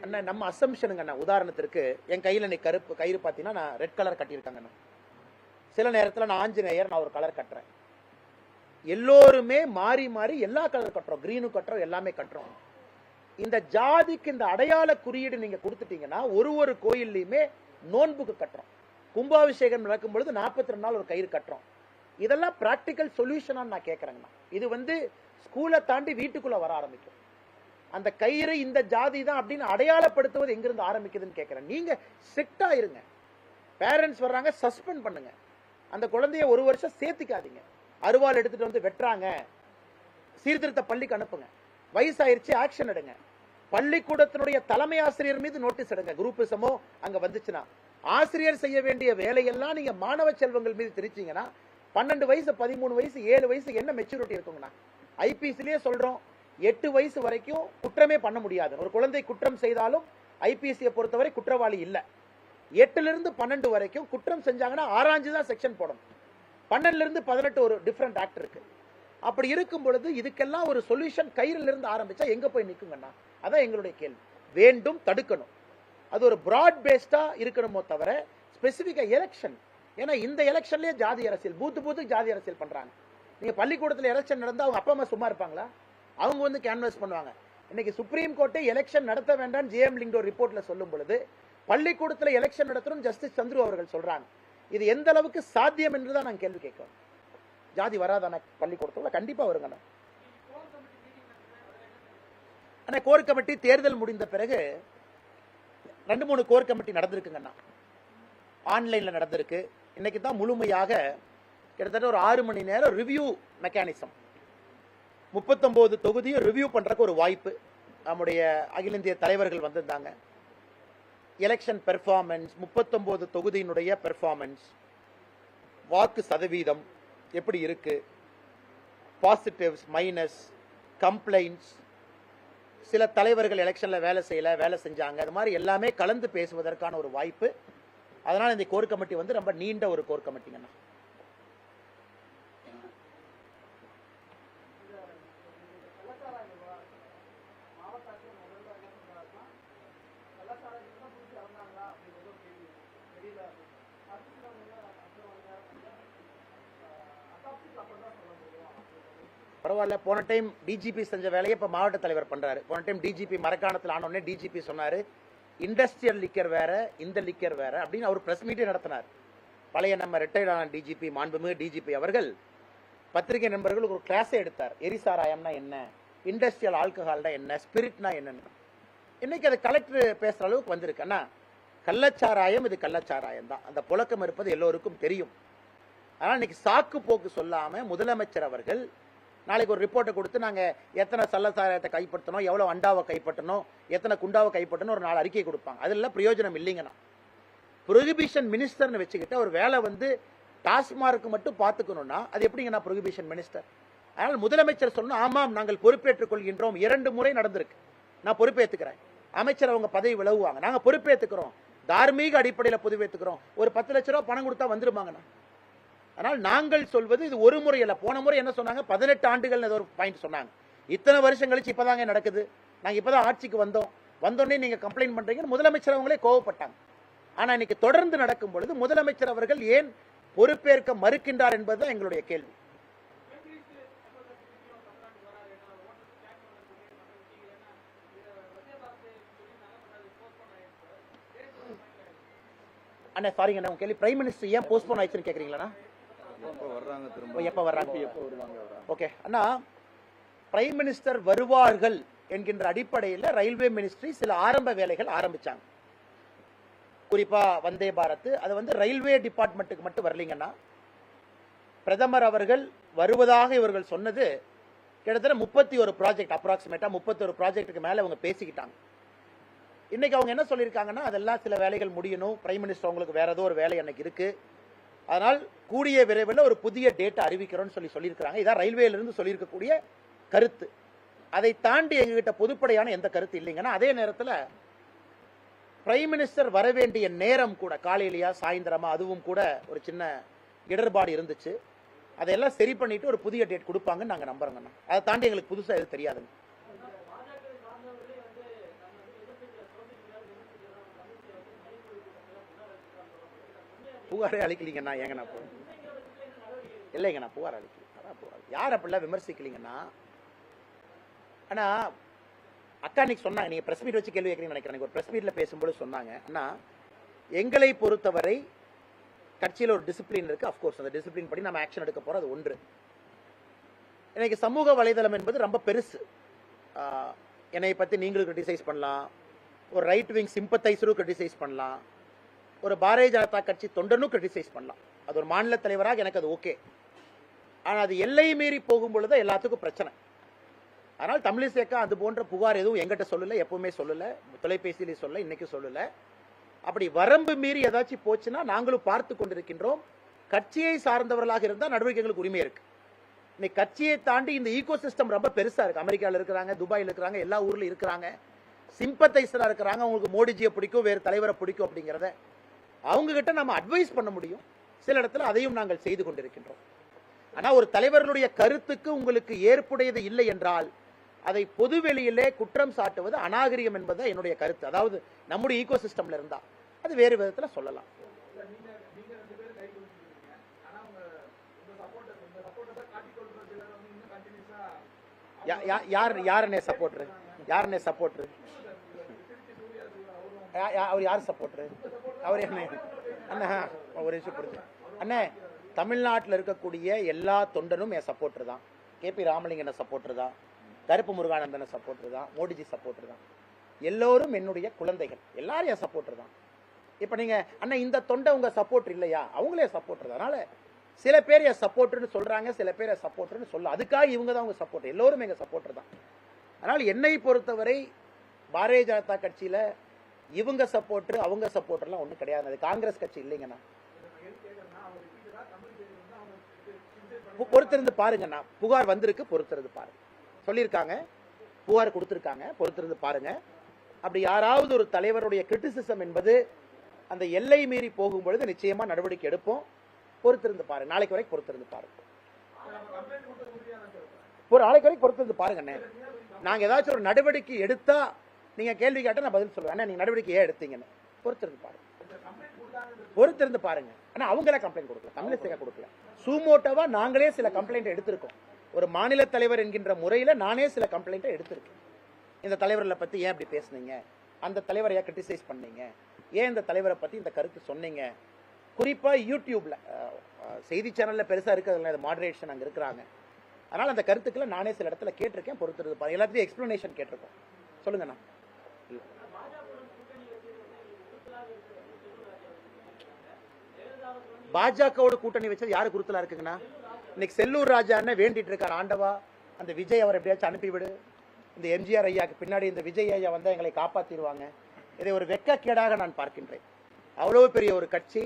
Speaker 1: அண்ணா நம்ம அசம்ஷனுங்க அண்ணா, உதாரணத்திற்கு என் கையில நீ கருப்பு கயிறு பார்த்தீங்கன்னா நான் ரெட் கலர் கட்டியிருக்காங்க. சில நேரத்தில் நான் ஆஞ்சநேயர், நான் ஒரு கலர் கட்டுறேன். எல்லோருமே மாறி மாறி எல்லா கலர் கட்டுறோம், கிரீனு கட்டுறோம், எல்லாமே கட்டுறோம். இந்த ஜாதிக்கு இந்த அடையாள குறியீடு நீங்க கொடுத்துட்டீங்கன்னா ஒரு கோயில்லையுமே நோன்புக்கு கட்டுறோம். கும்பாபிஷேகம் நடக்கும் பொழுது 42 நாள் ஒரு கயிறு கட்டுறோம். இதெல்லாம் பிராக்டிக்கல் சொல்யூஷனா நான் கேட்கறேங்கண்ணா. இது ஸ்கூலை தாண்டி வீட்டுக்குள்ள வர ஆரம்பிக்கும். அந்த கயிறு இந்த ஜாதி தான் அப்படின்னு அடையாளப்படுத்துவது எங்கிருந்து ஆரம்பிக்குதுன்னு கேட்கிறேன். நீங்க ஸ்ட்ரிக்டா இருங்க. பேரண்ட்ஸ் வர்றாங்க, சஸ்பெண்ட் பண்ணுங்க. அந்த குழந்தைய 1 வருஷம் சேர்த்துக்காதீங்க. அருவாள் எடுத்துட்டு வந்து வெட்டுறாங்க, சீர்திருத்த பள்ளிக்கு அனுப்புங்க. வயசாயிருச்சு, ஆக்ஷன் எடுங்க. பள்ளிக்கூடத்தினுடைய தலைமை ஆசிரியர் மீது நோட்டீஸ் எடுங்க. குரூப்பிசமோ அங்க வந்துச்சுன்னா ஆசிரியர் செய்ய வேண்டிய வேலையெல்லாம் நீங்க மாணவ செல்வங்கள் மீது திரிச்சீங்கன்னா 12 வயசு, 13 வயசு, 7 வயசு என்ன மெச்சூரிட்டி இருக்குங்கண்ணா? ஐபிஎஸ்லயே சொல்றோம் 8 வயசு வரைக்கும் குற்றமே பண்ண முடியாது. ஒரு குழந்தை குற்றம் செய்தாலும் ஐபிஎஸ்சியை பொறுத்தவரை குற்றவாளி இல்ல. 8ல இருந்து 12 வரைக்கும் குற்றம் செஞ்சாங்கன்னா ஆராய்ஞ்சு தான் செக்ஷன் போடணும். 12ல இருந்து 18 ஒரு டிஃபரண்ட் ஆக்ட் இருக்கு. அப்படி இருக்கும் பொழுது இதுக்கெல்லாம் ஒரு சொல்யூஷன் கயிறுல இருந்து ஆரம்பிச்சா எங்க போய் நிக்குங்கண்ணா? அதான் எங்களுடைய கேள்வி. வேண்டும், தடுக்கணும். அது ஒரு பிராட் பேஸ்டா இருக்கணுமோ தவிர ஸ்பெசிபிக்கா எலெக்ஷன். ஏன்னா இந்த எலெக்ஷன்லயே ஜாதி அரசியல், பூத்து ஜாதி அரசியல் பண்றாங்க. நீங்க பள்ளிக்கூடத்துல எலெக்ஷன் நடந்தா அவங்க அப்பா அம்மா சும்மா இருப்பாங்களா? அவங்க கேன்வாஸ் பண்ணுவாங்க. இன்னைக்கு சுப்ரீம் கோர்ட்டே எலெக்ஷன் நடத்த வேண்டாம் ஜேஎம் லிங்கோ ரிப்போர்ட்ல சொல்லும் பொழுது பள்ளிக்கூடத்துல எலெக்ஷன் நடத்தணும் ஜஸ்டிஸ் சந்துரு அவர்கள் சொல்றாங்க. இது எந்த அளவுக்கு சாத்தியம் என்றுதான் நான் கேள்வி கேட்கிறோம். ஜாதி வராதான பள்ளிக்கூடத்துல? கண்டிப்பா வருங்க. ஆனா கோர் கமிட்டி தேர்தல் முடிந்த பிறகு 2-3 கோர் கமிட்டி நடந்திருக்குங்கண்ணா. ஆன்லைன்ல நடந்திருக்கு. இன்னைக்கு தான் முழுமையாக கிட்டத்தட்ட ஒரு 6 மணி நேரம் ரிவ்யூ மெக்கானிசம், 39 தொகுதியும் ரிவ்யூ பண்றதுக்கு ஒரு வாய்ப்பு நம்முடைய அகில இந்திய தலைவர்கள் வந்திருந்தாங்க. எலெக்ஷன் பெர்ஃபார்மன்ஸ், 39 தொகுதியினுடைய பெர்ஃபார்மன்ஸ், வாக்கு சதவீதம் எப்படி இருக்கு, பாசிட்டிவ்ஸ், மைனஸ், கம்ப்ளைண்ட்ஸ், சில தலைவர்கள் எலெக்ஷன்ல வேலை செய்யல, வேலை செஞ்சாங்க, அது மாதிரி எல்லாமே கலந்து பேசுவதற்கான ஒரு வாய்ப்பு. அதனால இந்த கோர் கமிட்டி ரொம்ப நீண்ட ஒரு கோர் கமிட்டிங்கண்ணா. பரவாயில்ல, போன டைம் டிஜிபி செஞ்ச வேலையை இப்ப மாவட்ட தலைவர் பண்றாரு. போன டைம் டிஜிபி மரக்காணத்தில் ஆனோடனே டிஜிபி சொன்னாரு இண்டஸ்ட்ரியல் லிக்கர் வேற, இந்த லிக்கர் வேற அப்படின்னு அவர் பிரஸ் மீட்டே நடத்தினார். பழைய நம்ம ரிட்டையர்ட் ஆன டிஜிபி, மாண்புமிகு டிஜிபி அவர்கள் பத்திரிகை நண்பர்களுக்கு ஒரு கிளாஸே எடுத்தார். எரிசாராயம்னா என்ன, இண்டஸ்ட்ரியல் ஆல்கஹால்னா என்ன, ஸ்பிரிட்னா என்னன்னு. இன்னைக்கு அது கலெக்டர் பேசுற அளவுக்கு வந்திருக்கு. அண்ணா கள்ளச்சாராயம், இது கள்ளச்சாராயம் தான், அந்த புழக்கம் இருப்பது எல்லோருக்கும் தெரியும். ஆனால் இன்னைக்கு சாக்கு போக்கு சொல்லாம முதலமைச்சர் அவர்கள் நாளைக்கு ஒரு ரிப்போர்ட்டை கொடுத்து நாங்க எத்தனை சல்லசாராயத்தை கைப்பற்றணும், எவ்வளவு அண்டாவை கைப்பற்றணும், எத்தனை குண்டாவை கைப்பற்றணும் ஒரு 4 அறிக்கை கொடுப்பாங்க. அதெல்லாம் பிரயோஜனம் இல்லைங்கண்ணா. ப்ரொஹிபிஷன் மினிஸ்டர்னு வச்சுக்கிட்ட ஒரு வேலை டாஸ்மார்க்கு மட்டும் பார்த்துக்கணும்னா அது எப்படிங்கண்ணா ப்ரொஹிபிஷன் மினிஸ்டர்? அதனால் முதலமைச்சர் சொன்னா ஆமாம் நாங்கள் பொறுப்பேற்றுக் கொள்கின்றோம், 2 முறை நடந்திருக்கு, நான் பொறுப்பேற்றுக்கிறேன். அமைச்சர் அவங்க பதவி விலகுவாங்க, நாங்க பொறுப்பேற்றுக்கிறோம், தார்மீக அடிப்படையில் பொறுப்பேற்றுக்கிறோம், ஒரு 10 லட்ச ரூபாய் பணம் கொடுத்தா வந்துருமாங்கண்ணா. ஆனால் நாங்கள் சொல்வது இது ஒரு முறை அல்ல. போன முறை என்ன சொன்னாங்க, 18 ஆண்டுகள் ஒரு பாயிண்ட் சொன்னாங்க. இத்தனை வருஷம் கழிச்சு இப்பதாங்க நடக்குது, நாங்க இப்பதான் ஆட்சிக்கு வந்தோடனே நீங்க கம்ப்ளைண்ட் பண்றீங்க, முதலமைச்சர் அவங்களே கோவப்பட்டாங்க. ஆனா இன்னைக்கு தொடர்ந்து நடக்கும் பொழுது முதலமைச்சர் அவர்கள் ஏன் பொறுப்பேற்க மறுக்கின்றார் என்பதுதான் எங்களுடைய கேள்வி. அண்ணா சாரிங்க அண்ணா, உங்க கேள்வி பிரைம் மினிஸ்டர் ஏன் போஸ்ட்போன் ஆயிடுச்சுன்னு கேக்குறீங்களா? எப்ப வர்றாங்க? ஓகே அண்ணா, பிரைம் மினிஸ்டர் வருவார்கள் என்கின்ற அடிப்படையில் ரயில்வே மினிஸ்ட்ரி சில ஆரம்ப வேலைகள் ஆரம்பிச்சாங்க. குறிப்பா வந்தே பாரத், அது வந்து ரயில்வே டிபார்ட்மெண்ட்டுக்கு மட்டும் வரலீங்கன்னா, பிரதமர் அவர்கள் வருவதாக இவர்கள் சொன்னது கிட்டத்தட்ட 31 ப்ராஜெக்ட், அப்ராக்சிமேட்டா 31 ப்ராஜெக்ட்டுக்கு மேல அவங்க பேசிக்கிட்டாங்க. இன்னைக்கு அவங்க என்ன சொல்லியிருக்காங்கன்னா, அதெல்லாம் சில வேலைகள் முடியணும், பிரைம் மினிஸ்டர் உங்களுக்கு வேற ஏதோ ஒரு வேலை அன்னைக்கு இருக்கு, அதனால் கூடிய விரைவில் ஒரு புதிய டேட்டா அறிவிக்கிறோம்னு சொல்லியிருக்காங்க. இதான் ரயில்வேலிருந்து சொல்லியிருக்கக்கூடிய கருத்து. அதை தாண்டி எங்ககிட்ட பொதுப்படையான எந்த கருத்து இல்லைங்கன்னா, அதே நேரத்தில் பிரைம் மினிஸ்டர் வர வேண்டிய நேரம் கூட காலையிலையா சாயந்தரமா அதுவும் கூட ஒரு சின்ன இடர்பாடு இருந்துச்சு. அதையெல்லாம் சரி பண்ணிட்டு ஒரு புதிய டேட் கொடுப்பாங்கன்னு நாங்கள் நம்புறோங்கண்ணா. அதை தாண்டி எங்களுக்கு புதுசாக எதுவும் தெரியாதுங்க. புகாரே அளிக்கலீங்கண்ணா. ஏங்கண்ணா இல்லைங்கண்ணா, புகார் அளிக்கல. யார் அப்படிலாம் விமர்சிக்கலீங்கண்ணா. ஆனா அக்கா இன்னைக்கு சொன்னாங்க, நீங்க பிரஸ் மீட் வச்சு கேள்வி கேட்கறீங்கன்னு நினைக்கிறேன். ஒரு பிரஸ் மீட்ல பேசும்போது சொன்னாங்க, அண்ணா எங்களை பொறுத்தவரை கட்சியில் ஒரு டிசிப்ளின் இருக்கு. அப்கோர்ஸ் அந்த டிசிப்ளின் படி நம்ம ஆக்ஷன் எடுக்க போறோம், அது ஒன்று. இன்னைக்கு சமூக வலைதளம் என்பது ரொம்ப பெருசு. என்னை பத்தி நீங்களும் கிரிட்டிசைஸ் பண்ணலாம், ஒரு ரைட் விங் சிம்பத்தைசரும் கிரிட்டிசைஸ் பண்ணலாம், ஒரு பாரதிய ஜனதா கட்சி தொண்டனும் கிரிட்டிசைஸ் பண்ணலாம். அது ஒரு மாநில தலைவராக எனக்கு அது ஓகே. ஆனா அது எல்லை மீறி போகும் பொழுது எல்லாத்துக்கும் பிரச்சனை. அதனால் தமிழிசைக்கா அது போன்ற புகார் எதுவும் எங்கிட்ட சொல்லல, எப்பவுமே சொல்லல, தொலைபேசியிலே சொல்ல, இன்னைக்கு சொல்லல. அப்படி வரம்பு மீறி ஏதாச்சும் போச்சுன்னா நாங்களும் பார்த்து கொண்டிருக்கின்றோம். கட்சியை சார்ந்தவர்களாக இருந்தால் நடவடிக்கைகளுக்கு உரிமை இருக்கு. இன்னைக்கு கட்சியை தாண்டி இந்த ஈகோ சிஸ்டம் ரொம்ப பெருசா இருக்கு. அமெரிக்காவில் இருக்கிறாங்க, துபாயில் இருக்கிறாங்க, எல்லா ஊர்ல இருக்கிறாங்க, சிம்பத்தைசரா இருக்கிறாங்க. அவங்களுக்கு மோடிஜியை பிடிக்கும், வேறு தலைவரை பிடிக்கும் அப்படிங்கிறத அவங்க கிட்ட நம்ம அட்வைஸ் பண்ண முடியும். சில இடத்துல அதையும் நாங்கள் செய்து கொண்டிருக்கின்றோம். ஆனா ஒரு தலைவர்களுடைய கருத்துக்கு உங்களுக்கு ஏற்புடையது இல்லை என்றால் அதை பொதுவெளியிலே குற்றம் சாட்டுவது அநாகரிகம் என்பது என்னுடைய கருத்து. அதாவது நம்முடைய ஈகோ சிஸ்டம்ல இருந்தா அது வேறு விதத்துல சொல்லலாம். யாருனே சப்போர்ட்ரு, யாருனே சப்போர்ட்ரு, அவர் யார் சப்போர்ட்ரு, அவர் என்ன அண்ணா ஒரு விஷயம் புரிஞ்சு அண்ணே, தமிழ்நாட்டில் இருக்கக்கூடிய எல்லா தொண்டனும் என் சப்போர்ட்டர் தான். கேபி ராமலிங்கன சப்போர்ட்டர் தான், கருப்பு முருகானந்தன சப்போர்ட்டர் தான், மோடிஜி சப்போர்ட்டர் தான். எல்லோரும் என்னுடைய குழந்தைகள், எல்லாரும் என் சப்போர்ட்டர் தான். இப்ப நீங்க அண்ணா இந்த தொண்டை உங்க சப்போர்ட்டர் இல்லையா, அவங்களே சப்போர்ட்டர் தான். அதனால சில பேர் என் சப்போர்ட்டர்னு சொல்றாங்க, சில பேர் என் சப்போர்ட்டர்னு சொல்ல, அதுக்காக இவங்க தான் உங்க சப்போர்ட்டர், எல்லோரும் எங்க சப்போர்ட்டர் தான். அதனால என்னை பொறுத்தவரை பாரதிய ஜனதா கட்சியில இவங்க சப்போர்ட்டர் அவங்க சப்போர்ட்டர்லாம் ஒன்றும் கிடையாது. அது காங்கிரஸ் கட்சி இல்லைங்கண்ணா. பொறுத்திருந்து பாருங்கண்ணா, புகார் வந்திருக்கு, பொறுத்திருந்து பாருங்க. சொல்லியிருக்காங்க, புகார் கொடுத்திருக்காங்க, பொறுத்திருந்து பாருங்க. அப்படி யாராவது ஒரு தலைவருடைய கிரிட்டிசிசம் என்பது அந்த எல்லை மீறி போகும் பொழுது நிச்சயமா நடவடிக்கை எடுப்போம். பொறுத்திருந்து பாருங்க, நாளைக்கு வரைக்கும் பொறுத்திருந்து பாருங்க. ஒரு நாளைக்கு வரைக்கும் பொறுத்திருந்து பாருங்க. நாங்க ஏதாச்சும் ஒரு நடவடிக்கை எடுத்தா நீங்க கேள்வி கேட்டா நான் பதில் சொல்லுவேன். நீங்க நடவடிக்கை ஏன் எடுத்தீங்கன்னு பொறுத்திருந்து பாருங்க, பொறுத்திருந்து பாருங்க. ஆனா அவங்களே கம்ப்ளைண்ட் கொடுக்கல, தமிழிசை கொடுக்கல, சூமோட்டோவா நாங்களே சில கம்ப்ளைண்ட் எடுத்திருக்கோம். ஒரு மாநில தலைவர் என்கின்ற முறையில நானே சில கம்ப்ளைண்ட் எடுத்திருக்கேன். இந்த தலைவர்களை பத்தி ஏன் இப்படி பேசுனீங்க, அந்த தலைவரை ஏன் கிரிட்டிசைஸ் பண்ணீங்க, ஏன் இந்த தலைவரை பத்தி இந்த கருத்து சொன்னீங்க. குறிப்பா யூடியூப்ல செய்தி சேனல்ல பெருசா இருக்கிறதுல மாடரேஷன் அங்க இருக்கிறாங்க. அதனால அந்த கருத்துக்களை நானே சில இடத்துல கேட்டிருக்கேன். பொறுத்திருந்து பாருங்க, எல்லாத்தையும் எக்ஸ்பிளனேஷன் கேட்டிருக்கோம். சொல்லுங்கண்ணா. பாஜகவோட கூட்டணி வச்சது யாரு குருத்தலா இருக்குங்கண்ணா? இன்னைக்கு செல்லூர் ராஜா என்ன வேண்டிட்டு இருக்காரு, ஆண்டவா அந்த விஜய் அவர் எப்படியாச்சும் அனுப்பிவிடு, இந்த எம்ஜிஆர் ஐயாக்கு பின்னாடி இந்த விஜய் ஐயா வந்தா எங்களை காப்பாத்திடுவாங்க. இதை ஒரு வெட்கக்கேடாக நான் பார்க்கின்றேன். அவ்வளவு பெரிய ஒரு கட்சி,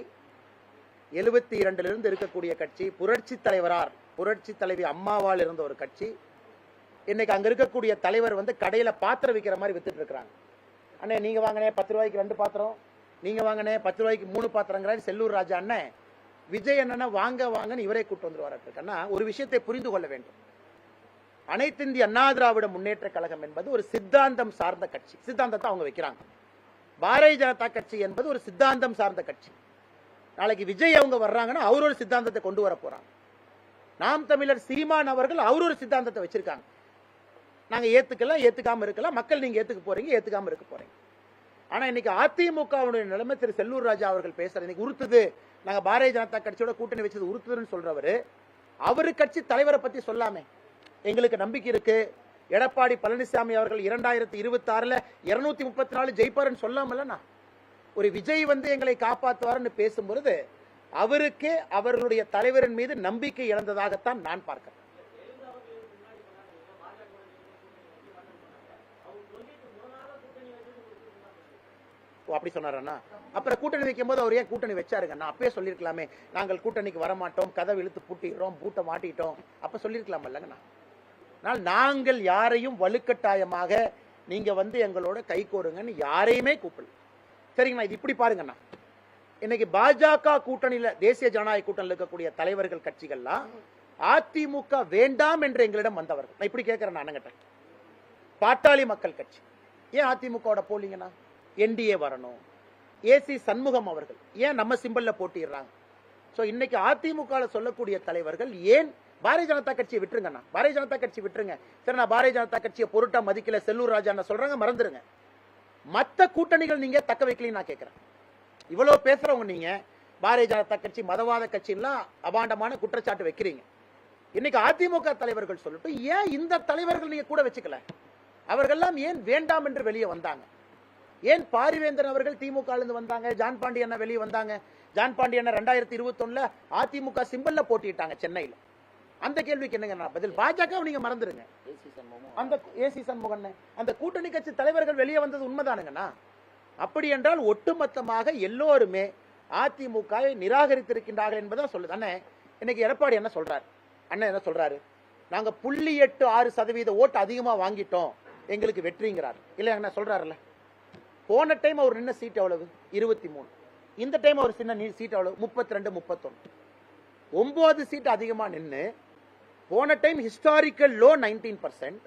Speaker 1: 72 இருக்கக்கூடிய கட்சி, புரட்சி தலைவரார் புரட்சி தலைவி அம்மாவால் இருந்த ஒரு கட்சி. இன்னைக்கு அங்க இருக்கக்கூடிய தலைவர் வந்து கடையில பாத்திரம் விற்கிற மாதிரி வித்துட்டு இருக்காங்க. அண்ணே நீங்க வாங்கினே 10 ரூபாய்க்கு 2 பாத்திரம், நீங்க வாங்கினே 10 ரூபாய்க்கு 3 பாத்திரங்கிறாரு செல்லூர் ராஜா அண்ணன். விஜய் அண்ணா வாங்க வாங்கன்னு இவரே கூட்டு வந்துருவாருன்னா ஒரு விஷயத்தை புரிந்து கொள்ள வேண்டும். அனைத்து இந்திய அண்ணா திராவிட முன்னேற்ற கழகம் என்பது ஒரு சித்தாந்தம் சார்ந்த கட்சி. சித்தாந்தத்தை அவங்க வைக்கிறாங்க. பாரதிய ஜனதா கட்சி என்பது ஒரு சித்தாந்தம் சார்ந்த கட்சி. நாளைக்கு விஜய் அவங்க வர்றாங்கன்னா அவர் ஒரு சித்தாந்தத்தை கொண்டு வர போறாங்க. நாம் தமிழர் சீமான் அவர்கள் அவர் ஒரு சித்தாந்தத்தை வச்சிருக்காங்க. நாங்க ஏத்துக்கலாம், ஏத்துக்காம இருக்கலாம், மக்கள் நீங்க ஏத்துக்க போறீங்க, ஏத்துக்காம இருக்க போறீங்க. ஆனா இன்னைக்கு அதிமுகவுடைய நிலைமை திரு செல்லூர் ராஜா அவர்கள் பேசுறது இன்னைக்கு உறுத்துது. நாங்க பாரதிய ஜனதா கட்சியோட கூட்டணி வச்சது உறுத்துதுன்னு சொல்றவரு, அவரு கட்சி தலைவரை பத்தி சொல்லாமே. எங்களுக்கு நம்பிக்கை இருக்கு, எடப்பாடி பழனிசாமி அவர்கள் 2026ல 234 ஜெயிப்பாருன்னு சொல்லாமல்லண்ணா. ஒரு விஜய் வந்து எங்களை காப்பாற்றுவார்னு பேசும்பொழுது அவருக்கு அவர்களுடைய தலைவரின் மீது நம்பிக்கை இழந்ததாகத்தான் நான் பார்க்கிறேன். அப்படி சொன்னாரண்ணா. அப்புறம் கூட்டணி வைக்கும் போது அவர் ஏன் கூட்டணி வச்சாருங்கண்ணா? அப்பயே சொல்லிருக்கலாமே, நாங்கள் கூட்டணிக்கு வரமாட்டோம், கதவு இழுத்து பூட்டிடுறோம், பூட்டை மாட்டிட்டோம், அப்ப சொல்லிருக்கலாமல்லங்கண்ணா. நாங்கள் யாரையும் வலுக்கட்டாயமாக நீங்க வந்து எங்களோட கை கோருங்கன்னு யாரையுமே கூப்பிடல. சரிங்கண்ணா, இது இப்படி பாருங்கண்ணா, இன்னைக்கு பாஜக கூட்டணியில தேசிய ஜனநாயக கூட்டணியில் இருக்கக்கூடிய தலைவர்கள் கட்சிகள்லாம் அதிமுக வேண்டாம் என்று எங்களிடம் வந்தவர்கள். நான் இப்படி கேட்கிறேன் அண்ணங்கிட்ட, பாட்டாளி மக்கள் கட்சி ஏன் அதிமுக போலீங்கன்னா? என்டிஏ வரணும். ஏசி சண்முகம் அவர்கள் ஏன் நம்ம சிம்பிள்ல போட்டிடுறாங்க? சோ இன்னைக்கு அதிமுக சொல்லக்கூடிய தலைவர்கள் ஏன் பாரதிய ஜனதா கட்சியை விட்டுருங்கண்ணா, பாரதிய ஜனதா கட்சி விட்டுருங்க. சரி, நான் பாரதிய ஜனதா கட்சியை பொருட்டா மதிக்கல, செல்லூர் ராஜா சொல்றாங்க, மறந்துருங்க. மத்த கூட்டணிகள் நீங்க தக்க வைக்கலன்னு நான் கேட்கிறேன். இவ்வளவு பேசுறவங்க நீங்க பாரதிய ஜனதா கட்சி மதவாத கட்சியெல்லாம் அபாண்டமான குற்றச்சாட்டு வைக்கிறீங்க. இன்னைக்கு அதிமுக தலைவர்கள் சொல்லிட்டு ஏன் இந்த தலைவர்கள் நீங்க கூட வச்சுக்கல? அவர்கள்லாம் ஏன் வேண்டாம் என்று வெளியே வந்தாங்க? ஏன் பாரிவேந்தன் அவர்கள் திமுக இருந்து வந்தாங்க, ஜான் பாண்டியன் வெளியே வந்தாங்க. ஜான் பாண்டியன் 2021ல அதிமுக சிம்பிள்ல போட்டிட்டாங்க சென்னையில. அந்த கேள்விக்கு என்னங்க பதில்? பாஜக நீங்க மறந்துருங்க. அந்த ஏசி சண்முகன் அந்த கூட்டணி கட்சி தலைவர்கள் வெளியே வந்தது உண்மைதானுங்கண்ணா. அப்படி என்றால் ஒட்டுமொத்தமாக எல்லோருமே அதிமுகவை நிராகரித்திருக்கின்றார்கள் என்பதான் சொல்லுது. அண்ணன் இன்னைக்கு எடப்பாடி என்ன சொல்றாரு? அண்ணன் என்ன சொல்றாரு? நாங்க 0.86% ஓட்டு அதிகமா வாங்கிட்டோம், எங்களுக்கு வெற்றிங்கிறார். இல்ல என்ன சொல்றாருல்ல? போன டைம் அவர் நின்ன சீட் எவ்வளவு? 23. இந்த டைம் அவர் சின்ன சீட் எவ்வளவு? 32, 31. 9 சீட் அதிகமா நின்று போன டைம் ஹிஸ்டாரிக்கல் லோ 19%,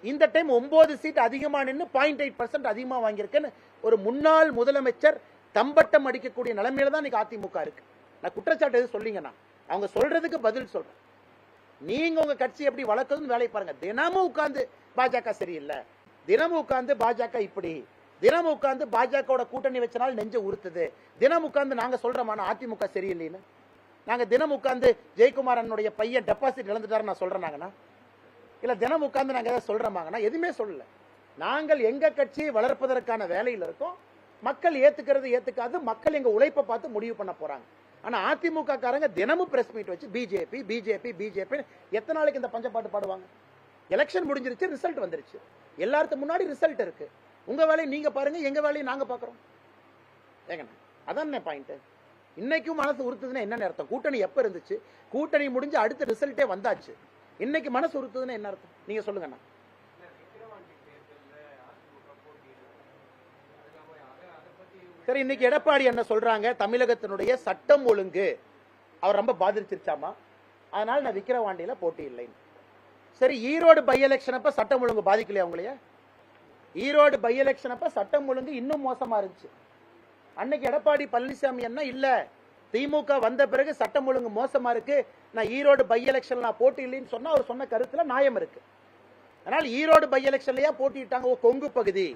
Speaker 1: இந்த டைம் 9 சீட் அதிகமா நின்று 0.8% அதிகமா வாங்கியிருக்கேன்னு ஒரு முன்னாள் முதலமைச்சர் தம்பட்டம் அடிக்கக்கூடிய நிலைமையில தான் இன்னைக்கு அதிமுக இருக்கு. நான் குற்றச்சாட்டு எது சொல்லிங்கன்னா அவங்க சொல்றதுக்கு பதில் சொல்றேன். நீங்க உங்க கட்சி எப்படி வளர்க்கணும்னு வேலையை பாருங்க. தினமும் உட்கார்ந்து பாஜக சரியில்லை, தினமும் உட்கார்ந்து பாஜக இப்படி, தினமும் உட்கார்ந்து பாஜக கூட்டணி வச்சனால நெஞ்ச உறுத்துது, தினம் உட்கார்ந்து நாங்க சொல்றோமான அதிமுக சரியில்லைன்னு. நாங்க தினம் உட்கார்ந்து ஜெயக்குமார் அண்ணனுடைய பையன் டெபாசிட் இழந்துட்டாரு நான் சொல்றேனாங்கண்ணா? இல்ல தினம் உட்கார்ந்து நாங்க எதாவது சொல்றோமாங்கண்ணா? எதுவுமே சொல்லல. நாங்கள் எங்க கட்சியை வளர்ப்பதற்கான வேலையில் இருக்கோம். மக்கள் ஏத்துக்கிறது ஏத்துக்காது, மக்கள் எங்க உழைப்பை பார்த்து முடிவு பண்ண போறாங்க. ஆனா அதிமுக காரங்க தினமும் பிரஸ் மீட் வச்சு பிஜேபி பிஜேபி பிஜேபி எத்தனை நாளைக்கு இந்த பஞ்சப்பாட்டு பாடுவாங்க? எலெக்ஷன் முடிஞ்சிருச்சு, ரிசல்ட் வந்துருச்சு, எல்லாத்துக்கும் முன்னாடி ரிசல்ட் இருக்கு. உங்க வேலையை நீங்க பாருங்க, எங்க வேலையை நாங்க பாக்குறோம். ஏங்கண்ணா அதான் பாயிண்ட். இன்னைக்கும் மனசு உறுத்துதுன்னா என்ன அர்த்தம்? கூட்டணி எப்ப இருந்துச்சு? கூட்டணி முடிஞ்சு அடுத்த ரிசல்ட்டே வந்தாச்சு. இன்னைக்கு மனசு உறுத்துதுன்னா என்ன அர்த்தம்? நீங்க சொல்லுங்கண்ணா. சரி, இன்னைக்கு எடப்பாடி என்ன சொல்றாங்க? தமிழகத்தினுடைய சட்டம் ஒழுங்கு அவர் ரொம்ப பாதிச்சிருச்சாமா, அதனால நான் விக்கிரவாண்டியில போட்டி இல்லைன்னு. சரி, ஈரோடு பை எலெக்ஷன் அப்ப சட்டம் ஒழுங்கு பாதிக்கலையா உங்களையா? ஈரோடு பை எலெக்ஷன் அப்ப சட்டம் ஒழுங்கு இன்னும் மோசமா இருந்துச்சு. அன்னைக்கு எடப்பாடி பழனிசாமி என்ன இல்ல, திமுக வந்த பிறகு சட்டம் ஒழுங்கு மோசமா இருக்கு, நான் ஈரோடு பை எலெக்ஷன் நான் போட்டி இல்லைன்னு சொன்னா அவர் சொன்ன கருத்துல நியாயம் இருக்கு. அதனால ஈரோடு பை எலெக்ஷன்லயா போட்டிட்டாங்க? கொங்கு பகுதி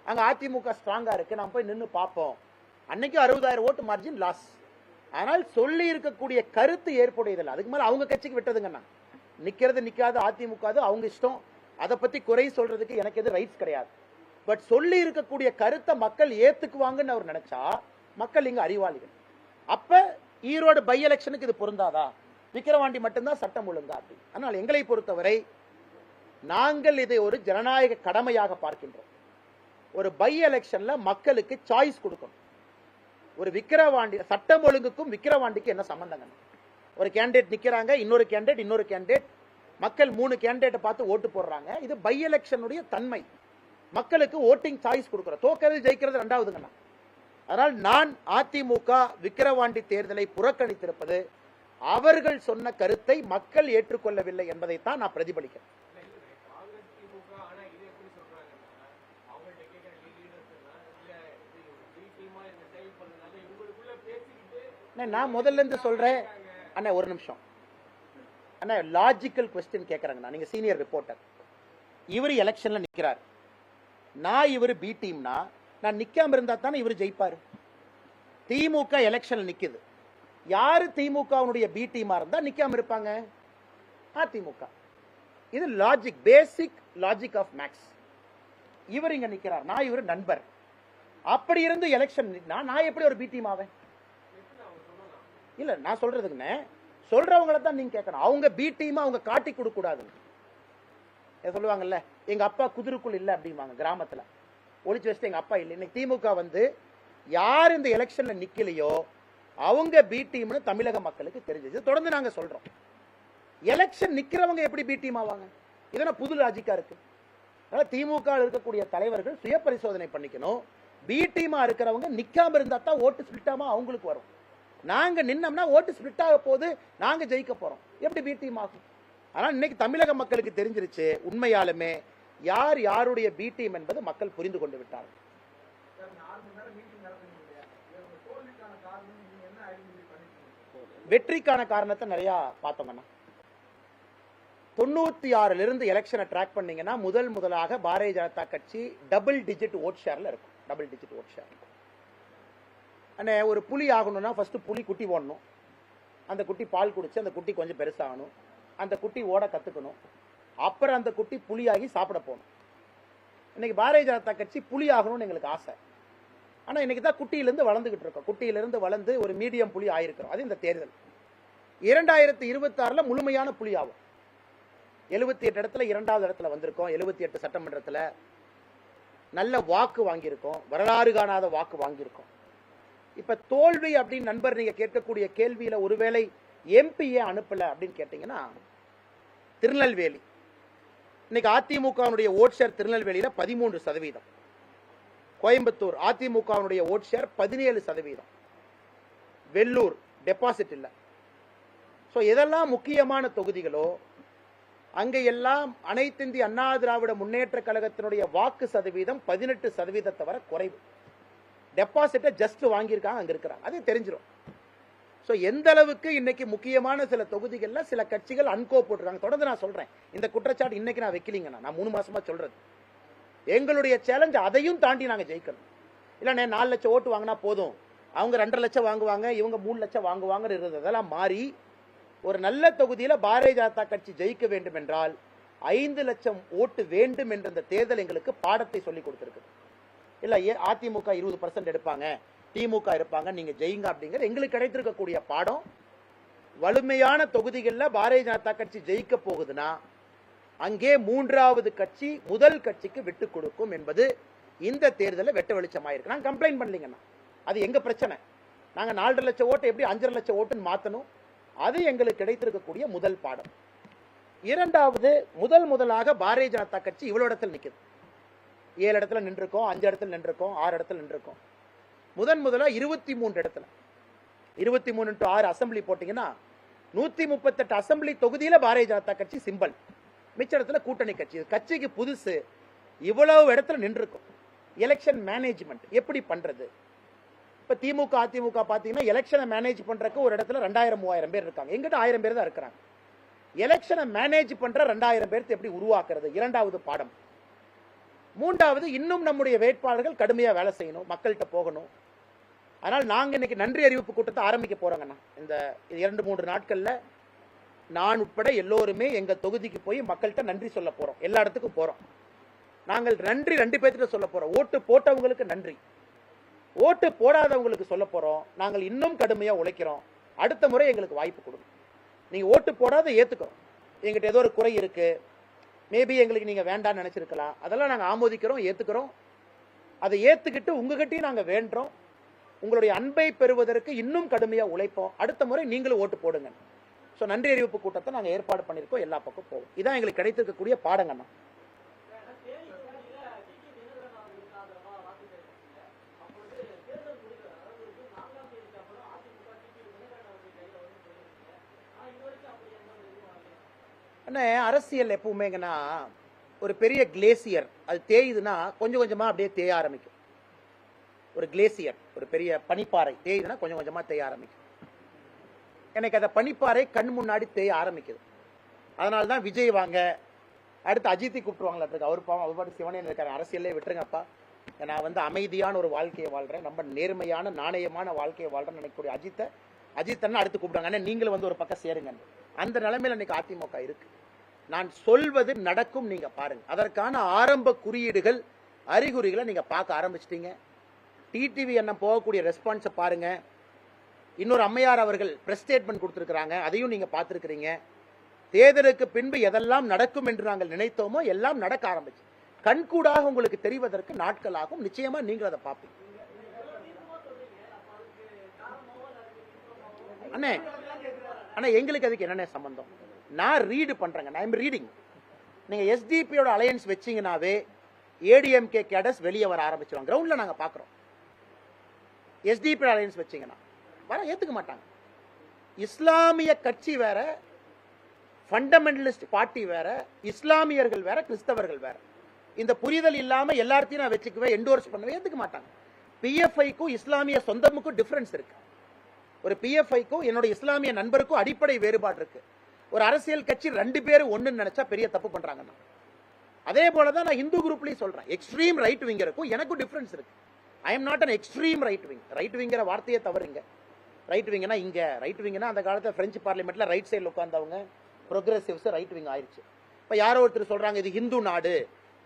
Speaker 1: அங்க அதிமுக ஸ்ட்ராங்கா இருக்கு, நான் போய் நின்று பார்ப்போம். அன்னைக்கு 60,000 ஓட்டு மார்ஜின் லாஸ். ஆனால் சொல்லி இருக்கக்கூடிய கருத்து ஏற்புடையதில்லை. அதுக்கு மேல அவங்க கட்சிக்கு விட்டதுங்கண்ணா. நிக்கிறது நிக்காது அதிமுக அவங்க இஷ்டம், அதை பத்தி குறை சொல்றதுக்கு எனக்கு எது ரைட்ஸ் கிடையாது. பட் சொல்லி இருக்கக்கூடிய கருத்தை மக்கள் ஏத்துக்குவாங்கன்னு அவர் நினைச்சா மக்கள் இங்க அறிவாளிகள். அப்ப ஈரோடு பை எலெக்ஷனுக்கு இது பொருந்தாதா? விக்கிரவாண்டி மட்டும்தான் சட்டம் ஒழுங்கா? அதனால் எங்களை பொறுத்தவரை நாங்கள் இதை ஒரு ஜனநாயக கடமையாக பார்க்கின்றோம். ஒரு பை எலெக்ஷன்ல மக்களுக்கு சாய்ஸ் கொடுக்கணும். ஒரு விக்கிரவாண்டி சட்டம் ஒழுங்குக்கும் விக்கிரவாண்டிக்கு என்ன சம்பந்தங்க? ஒரு கேண்டிடேட் நிக்கிறாங்க, இன்னொரு கேண்டிடேட், மக்கள் 3 கேண்டிடேட் பார்த்து ஓட்டு போடுறாங்க. இது பை எலெக்ஷனுடைய தன்மை. மக்களுக்கு ஓட்டிங் சாய்ஸ் கொடுக்கிறோம். தோக்கிறது ஜெயிக்கிறது ரெண்டாவதுங்கண்ணா. அதனால் நான் அதிமுக விக்கிரவாண்டி தேர்தலை புறக்கணித்திருப்பது அவர்கள் சொன்ன கருத்தை மக்கள் ஏற்றுக்கொள்ளவில்லை என்பதைத்தான் நான் பிரதிபலிக்கிறேன். நான் முதல்ல இருந்து சொல்றேன் அண்ணா, ஒரு நிமிஷம் அண்ணா, லாஜிக்கல் क्वेश्चन கேக்குறாங்க. நீங்க சீனியர் ரிப்போர்ட்டர், இவர் எலெக்ஷன்ல நிக்கிறார், நான் இவர் பி டீம்னா நான் நிக்காம இருந்தா தானே இவர் ஜெயிப்பாரு. திமுக எலெக்ஷன்ல நிக்குது, யாரு திமுகவுடைய பி டீமா இருந்தா நிக்காம இருப்பாங்க? அதிமுக. இது logic, basic logic of maths. இவர் இங்க நிக்கிறார், நான் இவர் நண்பர். அப்படி இருந்து எலெக்ஷன் நான் எப்படி ஒரு பி டீம் ஆவேன்? இல்ல நான் சொல்றதுக்குன்னு சொல்றவங்கள தான் நீங்க கேட்கணும். அவங்க பி டீமா அவங்க காட்டி கொடுக்க கூடாது. சொல்லுவாங்கல்ல, எங்க அப்பா குதிரைக்குள் இல்ல அப்படிம்பாங்க கிராமத்துல, ஒளிச்சு வச்சுட்டு எங்க அப்பா இல்லை. இன்னைக்கு திமுக வந்து யார் இந்த எலெக்ஷன்ல நிக்கலையோ அவங்க பி டீம்னு தமிழக மக்களுக்கு தெரிஞ்சது. தொடர்ந்து நாங்க சொல்றோம், எலெக்ஷன் நிக்கிறவங்க எப்படி பி டீம் ஆவாங்க? இதெல்லாம் புது லாஜிக்கா இருக்கு. அதனால திமுக இருக்கக்கூடிய தலைவர்கள் சுய பரிசோதனை பண்ணிக்கணும். பி டீமா இருக்கிறவங்க நிக்காம இருந்தா தான் ஓட்டு ஸ்பிளிட் ஆமா அவங்களுக்கு வரும். நாங்க நின்னோம்னா ஓட்டு ஸ்பிளிட் ஆக போது, நாங்க ஜெயிக்க போறோம். எப்படி பி டீம் ஆகும்? ஆனா இன்னைக்கு தமிழக மக்களுக்கு தெரிஞ்சிருச்சு, உண்மையாலுமே யார் யாருடைய பி டீம் என்பது மக்கள் புரிந்து கொண்டு விட்டார்கள். வெற்றிக்கான காரணத்தை நிறைய பார்த்தோம்னா, 96 இருந்து எலெக்ஷனை ட்ராக் பண்ணீங்கன்னா முதலாக பாரதிய ஜனதா கட்சி டபுள் டிஜிட் ஓட் ஷேர்ல இருக்கும். Double digit vote share. அண்ணே, ஒரு புலி ஆகணும்னா ஃபர்ஸ்ட் புலி குட்டி ஓடணும், அந்த குட்டி பால் குடிச்சு அந்த குட்டி கொஞ்சம் பெருசாகணும், அந்த குட்டி ஓட கத்துக்கணும், அப்புறம் அந்த குட்டி புலியாகி சாப்பிட போகணும். இன்னைக்கு பாரதிய ஜனதா கட்சி புலி ஆகணும்னு எங்களுக்கு ஆசை. ஆனா இன்னைக்கு தான் குட்டியிலிருந்து வளர்ந்துகிட்டு இருக்கோம். குட்டியிலிருந்து வளர்ந்து ஒரு மீடியம் புலி ஆயிருக்கிறோம். அது இந்த தேர்தல் 2026 முழுமையான புலி ஆகும். 78 இடத்துல 2வது இடத்துல வந்திருக்கோம். 78 சட்டமன்றத்தில் நல்ல வாக்கு வாங்கியிருக்கோம், வரலாறு காணாத வாக்கு வாங்கியிருக்கோம். இப்ப தோல்வி அப்படின்னு நண்பர் நீங்க கேட்கக்கூடிய கேள்வியில ஒருவேளை எம்பிஏ அனுப்பல அப்படின்னு கேட்டீங்கன்னா, திருநெல்வேலி இன்னைக்கு அதிமுகவுடைய ஓட் ஷேர் திருநெல்வேலியில 13%, கோயம்புத்தூர் அதிமுகவுடைய ஓட் ஷேர் 17%, வெள்ளூர் டெபாசிட் இல்ல. சோ எதெல்லாம் முக்கியமான தொகுதிகளோ அங்க எல்லாம் அனைத்து இந்திய அண்ணா திராவிட முன்னேற்ற கழகத்தினுடைய வாக்கு சதவீதம் 18% வரை குறைவு. டெபாசிட்டை ஜஸ்ட் வாங்கியிருக்காங்க, அங்க இருக்கிறாங்க, அது தெரிஞ்சிடும். சோ எந்த அளவுக்கு இன்னைக்கு முக்கியமான சில தொகுதிகள்ல சில கட்சிகள் அன்கோ போட்டுருக்காங்க. தொடர்ந்து நான் சொல்றேன், இந்த குற்றச்சாட்டு இன்னைக்கு நான் வைக்கலீங்க, நான் 3 மாசமா சொல்றது. எங்களுடைய சேலஞ்ச் அதையும் தாண்டி நாங்க ஜெயிக்கணும். இல்ல 4 லட்சம் ஓட்டு வாங்கினா போதும், அவங்க 2.5 லட்சம் வாங்குவாங்க, இவங்க 3 லட்சம் வாங்குவாங்க இருந்தது. அதெல்லாம் மாறி ஒரு நல்ல தொகுதியில பாரதிய ஜனதா கட்சி ஜெயிக்க வேண்டும் என்றால் 5 லட்சம் ஓட்டு வேண்டும் என்ற இந்த தேர்தல் எங்களுக்கு பாடத்தை சொல்லி கொடுத்திருக்கு. இல்ல அதிமுக 20% எடுப்பாங்க, திமுக இருப்பாங்க, நீங்க ஜெயிங்க அப்படிங்கிற எங்களுக்கு கிடைத்திருக்கக்கூடிய பாடம். வலிமையான தொகுதிகளில் பாரதிய ஜனதா கட்சி ஜெயிக்க போகுதுன்னா அங்கே 3வது கட்சி முதல் கட்சிக்கு விட்டு கொடுக்கும் என்பது இந்த தேர்தலில் வெட்ட வெளிச்சமாயிருக்கு. நாங்க கம்ப்ளைண்ட் பண்ணலீங்கன்னா அது எங்க பிரச்சனை. நாங்க 4.5 லட்சம் ஓட்டு எப்படி 5.5 லட்சம் ஓட்டுன்னு மாத்தணும், அது எங்களுக்கு கிடைத்திருக்கக்கூடிய முதல் பாடம். இரண்டாவது, முதலாக பாரதிய ஜனதா கட்சி இவ்வளவு இடத்துல நிக்குது. 7 இடத்துல நின்றுக்கோம், 5 இடத்துல நின்றுக்கோம், 6 இடத்துல நின்றுக்கோம். முதலா 23 இடத்துல 23 × 6 அசம்பிளி போட்டீங்கன்னா 138 அசம்பிளி தொகுதியில பாரதிய ஜனதா கட்சி சிம்பல், மிச்ச இடத்துல கூட்டணி கட்சி. கட்சிக்கு புதுசு, இவ்வளவு இடத்துல நின்றுக்கும். எலெக்ஷன் மேனேஜ்மெண்ட் எப்படி பண்றது? இப்ப திமுக அதிமுக பாத்தீங்கன்னா எலெக்ஷனை மேனேஜ் பண்றதுக்கு ஒரு இடத்துல 2000-3000 பேர் இருக்காங்க, எங்கிட்ட 1000 பேர் தான் இருக்கிறாங்க. எலெக்ஷனை மேனேஜ் பண்ற 2000 பேருக்கு எப்படி உருவாக்குறது? இரண்டாவது பாடம். மூன்றாவது, இன்னும் நம்முடைய வேட்பாளர்கள் கடுமையா வேலை செய்யணும், மக்கள்கிட்ட போகணும். அதனால் நாங்க இன்னைக்கு நன்றி அறிவிப்பு கூட்டத்தை ஆரம்பிக்க போறோங்கண்ணா. இந்த 2-3 நாட்கள்ல நான் உட்பட எல்லோருமே எங்க தொகுதிக்கு போய் மக்கள்கிட்ட நன்றி சொல்ல போறோம். எல்லா இடத்துக்கும் போறோம். நாங்கள் நன்றி 2 பேர்கிட்ட சொல்ல போறோம். ஓட்டு போட்டவங்களுக்கு நன்றி, ஓட்டு போடாதவங்களுக்கு சொல்ல போறோம். நாங்கள் இன்னும் கடுமையா உழைக்கிறோம், அடுத்த முறை எங்களுக்கு வாய்ப்பு கொடுங்க. நீங்க ஓட்டு போடாத ஏத்துக்கிறோம், எங்கிட்ட ஏதோ ஒரு குறை இருக்கு, மேபி எங்களுக்கு நீங்க வேண்டாம்னு நினைச்சிருக்கலாம், அதெல்லாம் நாங்க ஆமோதிக்கிறோம், ஏத்துக்கிறோம். அதை ஏத்துக்கிட்டு உங்ககிட்டயும் நாங்க வேண்டோம், உங்களுடைய அன்பை பெறுவதற்கு இன்னும் கடுமையா உழைப்போம், அடுத்த முறை நீங்களும் ஓட்டு போடுங்க. சோ நன்றி அறிவிப்பு கூட்டத்தை நாங்க ஏற்பாடு பண்ணிருக்கோம், எல்லா பக்கம் போவோம். இதான் எங்களுக்கு கிடைத்திருக்கக்கூடிய பாடங்கண்ணா. அரசியல் எப்பவுமேங்கன்னா ஒரு பெரிய கிளேசியர், அது தேயுதுன்னா கொஞ்சம் கொஞ்சமா அப்படியே தேய ஆரம்பிக்கும். ஒரு கிளேசியர், ஒரு பெரிய பனிப்பாறை தேயுதுன்னா கொஞ்சம் கொஞ்சமா தேய ஆரம்பிக்கும். எனக்கு அந்த பனிப்பாறை கண் முன்னாடி தேய ஆரம்பிக்குது. அதனாலதான் விஜய் வாங்க, அடுத்து அஜித்தை கூப்பிட்டுருவாங்களா இருக்கு. அவர் பாட்டு சிவனே இருக்காரு, அரசியலே விட்டுருங்கப்பா, நான் வந்து அமைதியான ஒரு வாழ்க்கையை வாழ்றேன், ரொம்ப நேர்மையான நாணயமான வாழ்க்கையை வாழ்றேன்னு நினைக்கக்கூடிய அஜித்தன்னா அடுத்து கூப்பிடுவாங்க, நீங்களும் வந்து ஒரு பக்கம் சேருங்க. அந்த நிலைமையில இன்னைக்கு அதிமுக இருக்கு. நான் சொல்வது நடக்கும், நீங்க பாருங்க. அதற்கான ஆரம்ப குறியீடுகள் அறிகுறிகளை நீங்க பார்க்க ஆரம்பிச்சிட்டீங்க. டிடிவி என்ன போகக்கூடிய ரெஸ்பான்ஸை பாருங்க. இன்னொரு அம்மையார் அவர்கள் பிரஸ் ஸ்டேட்மெண்ட் கொடுத்திருக்கிறாங்க, அதையும் நீங்க பார்த்திருக்கிறீங்க. தேர்தலுக்கு பின்பு எதெல்லாம் நடக்கும் என்று நாங்கள் நினைத்தோமோ எல்லாம் நடக்க ஆரம்பிச்சு. கண்கூடாக உங்களுக்கு தெரிவதற்கு நாட்கள் ஆகும். நிச்சயமா நீங்கள் அதை பார்ப்பீங்க. அண்ணே அண்ணா, எங்களுக்கு அதுக்கு என்னென்ன சம்பந்தம்? நான் ரீடு பண்றேங்க, நான் ரீடிங். நீங்க எஸ்டிபியோட அலையன்ஸ் வச்சீங்கன்னாவே ஏடிஎம்கே கேடர்ஸ் வெளியே வர ஆரம்பிச்சிருவாங்க. கிரவுண்ட்ல நாங்க பாக்குறோம். எஸ்டிபி அலையன்ஸ் வச்சீங்கன்னா வர ஏத்துக்க மாட்டாங்க. இஸ்லாமிய கட்சி வேற, ஃபண்டமெண்டலிஸ்ட் பார்ட்டி வேற, இஸ்லாமியர்கள் வேற, கிறிஸ்தவர்கள் வேற. இந்த புரிதல் இல்லாம எல்லாத்தையும் நான் வச்சுக்குவேன், என்டோர்ஸ் பண்ணவே ஏத்துக்க மாட்டாங்க. பிஎஃப்ஐக்கும் இஸ்லாமிய சொந்தமுக்கும் டிஃபரன்ஸ் இருக்கு. ஒரு பிஎஃப்ஐக்கும் என்னோட இஸ்லாமிய நண்பருக்கும் அடிப்படை வேறுபாடு இருக்கு. ஒரு அரசியல் கட்சி ரெண்டு பேரும் ஒண்ணுன்னு நினைச்சா பெரிய தப்பு பண்றாங்க. அதே போலதான் நான் இந்து குரூப்லயும் சொல்றேன், எக்ஸ்ட்ரீம் ரைட் விங்கருக்கும் எனக்கும் டிஃபரன்ஸ் இருக்கு. I am not an extreme right wing. Right விங்கிற வார்த்தையே தவறுங்க. ரைட் விங்னா இங்க ரைட் விங்னா அந்த காலத்துல பிரெஞ்சு பார்லிமெண்ட்ல ரைட் சைடுல உட்கார்ந்தவங்க ப்ரோக்ரசிவ்ஸ் ரைட் விங் ஆயிடுச்சு. இப்ப யாரோ ஒருத்தர் சொல்றாங்க இது ஹிந்து நாடு,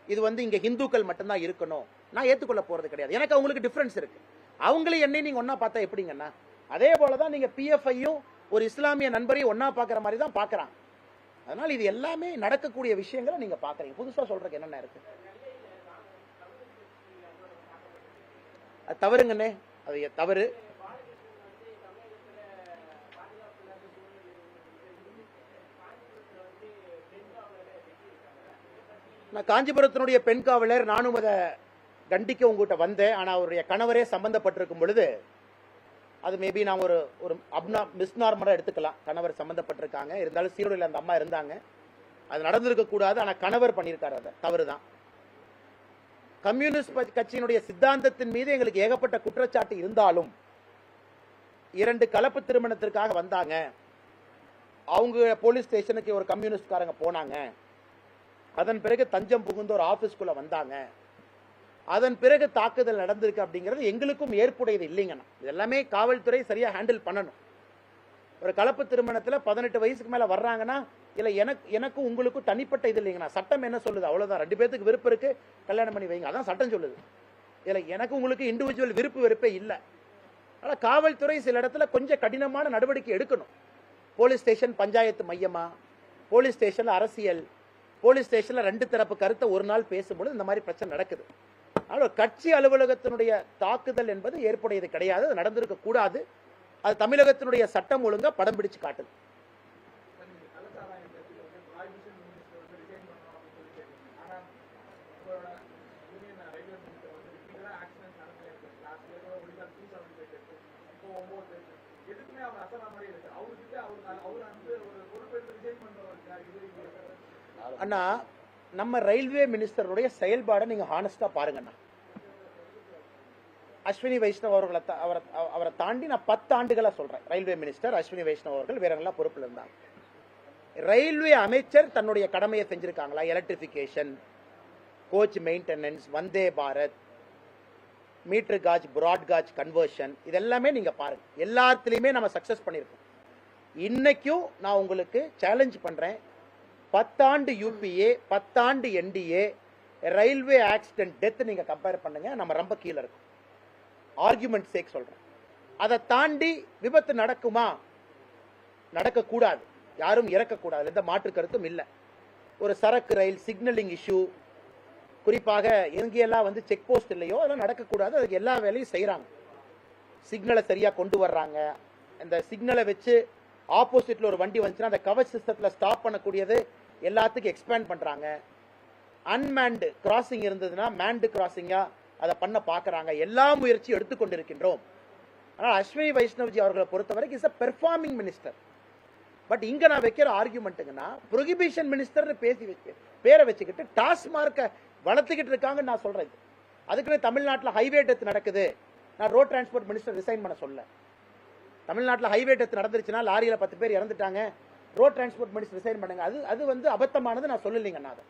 Speaker 1: இது வந்து இங்க ஹிந்துக்கள் மட்டும்தான் இருக்கணும், நான் ஏத்துக்கொள்ள போறது கிடையாது. எனக்கு அவங்களுக்கு டிஃபரன்ஸ் இருக்கு. அவங்களே என்னை நீங்க ஒன்னா பார்த்தா எப்படிங்கன்னா, அதே போலதான் நீங்க பிஎஃப்ஐயும் ஒரு இஸ்லாமிய நண்பரையும் ஒன்னா பாக்குற மாதிரி தான் பாக்குறாங்க. அதனால இது எல்லாமே நடக்கக்கூடிய விஷயங்களை நீங்க பாக்குறீங்க. புதுசா சொல்றதுக்கு என்னென்ன இருக்கு? அது தவறுங்கண்ணே, அது தவறு. நான் காஞ்சிபுரத்தினுடைய பெண் காவலர், நானும் அதை கண்டிக்க உங்ககிட்ட வந்தேன். ஆனா அவருடைய கணவரே சம்பந்தப்பட்டிருக்கும் பொழுது அது மேபி நான் ஒரு மிஸ்நார்மலா எடுத்துக்கலாம். கணவர் சம்பந்தப்பட்டிருக்காங்க, இருந்தாலும் சீரோடியில் அந்த அம்மா இருந்தாங்க, அது நடந்திருக்க கூடாது. ஆனா கணவர் பண்ணியிருக்காரு, அதை தவறுதான். கம்யூனிஸ்ட் கட்சியினுடைய சித்தாந்தத்தின் மீது எங்களுக்கு ஏகப்பட்ட குற்றச்சாட்டு இருந்தாலும் 2 கலப்பு திருமணத்திற்காக வந்தாங்க. அவங்க போலீஸ் ஸ்டேஷனுக்கு ஒரு கம்யூனிஸ்ட்காரங்க போனாங்க. அதன் பிறகு தஞ்சம் புகுந்த ஒரு ஆபீஸ்குள்ள வந்தாங்க. அதன் பிறகு தாக்குதல் நடந்திருக்கு அப்படிங்கிறது எங்களுக்கும் ஏற்புடையது இல்லைங்கண்ணா. இதெல்லாமே காவல்துறை சரியா ஹேண்டில் பண்ணணும். ஒரு கலப்பு திருமணத்துல 18 வயசுக்கு மேல வர்றாங்கன்னா இல்ல எனக்கும் உங்களுக்கும் தனிப்பட்ட இது இல்லைங்கண்ணா. சட்டம் என்ன சொல்லுது? அவ்வளவுதான். 2 பேருக்கு விருப்பம் இருக்கு, கல்யாணம் பண்ணி வைங்க, அதான் சட்டம் சொல்லுது. இல்ல எனக்கு உங்களுக்கு இண்டிவிஜுவல் வெறுப்பே இல்லை. ஆனா காவல்துறை சில இடத்துல கொஞ்சம் கடினமான நடவடிக்கை எடுக்கணும். போலீஸ் ஸ்டேஷன் பஞ்சாயத்து மையமா, போலீஸ் ஸ்டேஷன்ல அரசியல், போலீஸ் ஸ்டேஷன்ல 2 தரப்பு கருத்தை ஒரு நாள் பேசும்போது இந்த மாதிரி பிரச்சனை நடக்குது. ஆனால் கட்சி அலுவலகத்தினுடைய தாக்குதல் என்பது ஏற்புடையது கிடையாது, அது நடந்திருக்க கூடாது. அது தமிழகத்தினுடைய சட்டம் ஒழுங்கா படம் பிடிச்சு காட்டுது. அண்ணா, நம்ம ரயில்வே மினிஸ்டருடைய செயல்பாடை நீங்க ஹானஸ்டா பாருங்கண்ணா. அஸ்வினி வைஷ்ணவ் அவரை தாண்டி நான் 10 ஆண்டுகளா சொல்றேன். ரயில்வே மினிஸ்டர் அஸ்வினி வைஷ்ணவ் அவர்கள் வேற எல்லாம் பொறுப்பில் இருந்தாங்க. ரயில்வே அமைச்சர் தன்னுடைய கடமையை செஞ்சிருக்காங்களா? Electrification, coach maintenance, Vande Bharat, metre gauge, broad gauge conversion, இதெல்லாமே நீங்க பாருங்க. எல்லாத்துலயுமே நம்ம சக்சஸ் பண்ணிருக்கோம். இன்னைக்கும் நான் உங்களுக்கு சேலஞ்ச் பண்றேன், 10 ஆண்டு யூபிஏ, 10 ஆண்டு என்டிஏ, ரயில்வே ஆக்சிடென்ட் டெத் நீங்க கம்பேர் பண்ணுங்க, நம்ம ரொம்ப கீழே இருக்கும். ஆர்குமெண்ட் சேக் சொல்றேன். அதை தாண்டி விபத்து நடக்குமா? நடக்கக்கூடாது, யாரும் இறக்கக்கூடாது, எந்த மாற்று கருத்தும் இல்லை. ஒரு சரக்கு ரயில் சிக்னலிங் இஷ்யூ, குறிப்பாக எங்கெல்லாம் வந்து செக் போஸ்ட் இல்லையோ அதெல்லாம் நடக்கக்கூடாது. அதுக்கு எல்லா வேலையும் செய்யறாங்க. சிக்னலை சரியா கொண்டு வர்றாங்க. இந்த சிக்னலை வச்சு ஆப்போசிட்ல ஒரு வண்டி வந்துச்சுன்னா அந்த கவச் சிஸ்டத்துல ஸ்டாப் பண்ணக்கூடியது எல்லாத்துக்கும் எக்ஸ்பேண்ட் பண்றாங்க. அன்மேன்டு கிராசிங் இருந்ததுன்னா மேன்டு கிராசிங்கா அதை பண்ண பாக்குறாங்க. எல்லா முயற்சியும் எடுத்துக்கொண்டிருக்கின்றோம். ஆனால் அஸ்வினி வைஷ்ணவ்ஜி அவர்களை பொறுத்தவரைக்கும் is a performing minister. But இங்க நான் வைக்கிற ஆர்குமெண்ட்டுங்கன்னா ப்ரொஹிபிஷன் மினிஸ்டர்னு பேரை வச்சுக்கிட்டு டாஸ்மார்க்கை வளர்த்துக்கிட்டு இருக்காங்க நான் சொல்றேன். அதுக்குன்னு தமிழ்நாட்டில் ஹைவே டெத் நடக்குது, நான் ரோட் டிரான்ஸ்போர்ட் மினிஸ்டர் ரிசைன் பண்ண சொல்ல. தமிழ்நாட்டில் ஹைவே டெத் நடந்துருச்சுன்னா லாரியில 10 பேர் இறந்துட்டாங்க, ரோட் டிரான்ஸ்போர்ட் மினிஸ்டர் ரிசைன் பண்ணுங்க, அது வந்து அபத்தமானது நான் சொல்லலைங்க. நான்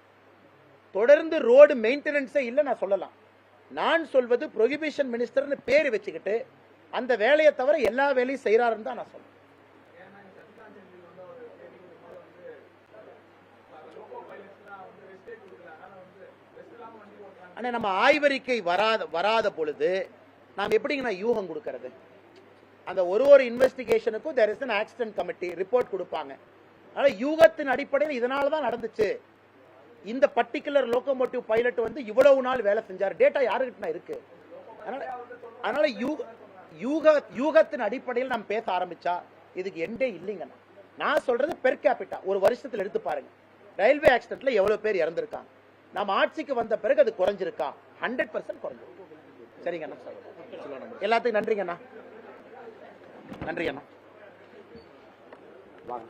Speaker 1: தொடர்ந்து ரோடு மெயின்டெனன்ஸே இல்லை நான் சொல்லலாம். நான் சொல்வது ப்ரொஹிபிஷன் மினிஸ்டர்னு பேர் வச்சுக்கிட்டு அந்த வேலையை தவிர எல்லா வேலையும் செய்யறாருன்னு தான் நான் சொல்றேன். ஆனா நம்ம ஆய்வறிக்கை வராத பொழுது நாம் எப்படிங்க யூகம் கொடுக்கறது? அந்த ஒரு இன்வெஸ்டிகேஷனுக்கும் there is an accident committee report கொடுப்பாங்க. அதனால யூகத்தின் அடிப்படையில் இதனால தான் நடந்துச்சு, இந்த பர்டிகுலர் லோகோமோட்டிவ் பைலட் வந்து இவ்வளவு நாள் வேலை செஞ்சார், டேட்டா யாருக்கிட்ட இருக்கு. அதனால யூகத்தின் அடிப்படையில் நாம் பேச ஆரம்பிச்சா இதுக்கு எண்டே இல்லைங்க. நான் சொல்றது பெர் கேபிட்டா ஒரு வருஷத்துல எடுத்து பாருங்க, ரயில்வே ஆக்சிடென்ட்ல எவ்வளவு பேர் இறந்திருக்காங்க. நம்ம ஆட்சிக்கு வந்த பிறகு அது குறைஞ்சிருக்கா? 100% குறைஞ்சிருக்கு. சரிங்க அண்ணா, எல்லாத்துக்கும் நன்றிங்க அண்ணா. நன்றி அண்ணா. வாங்க.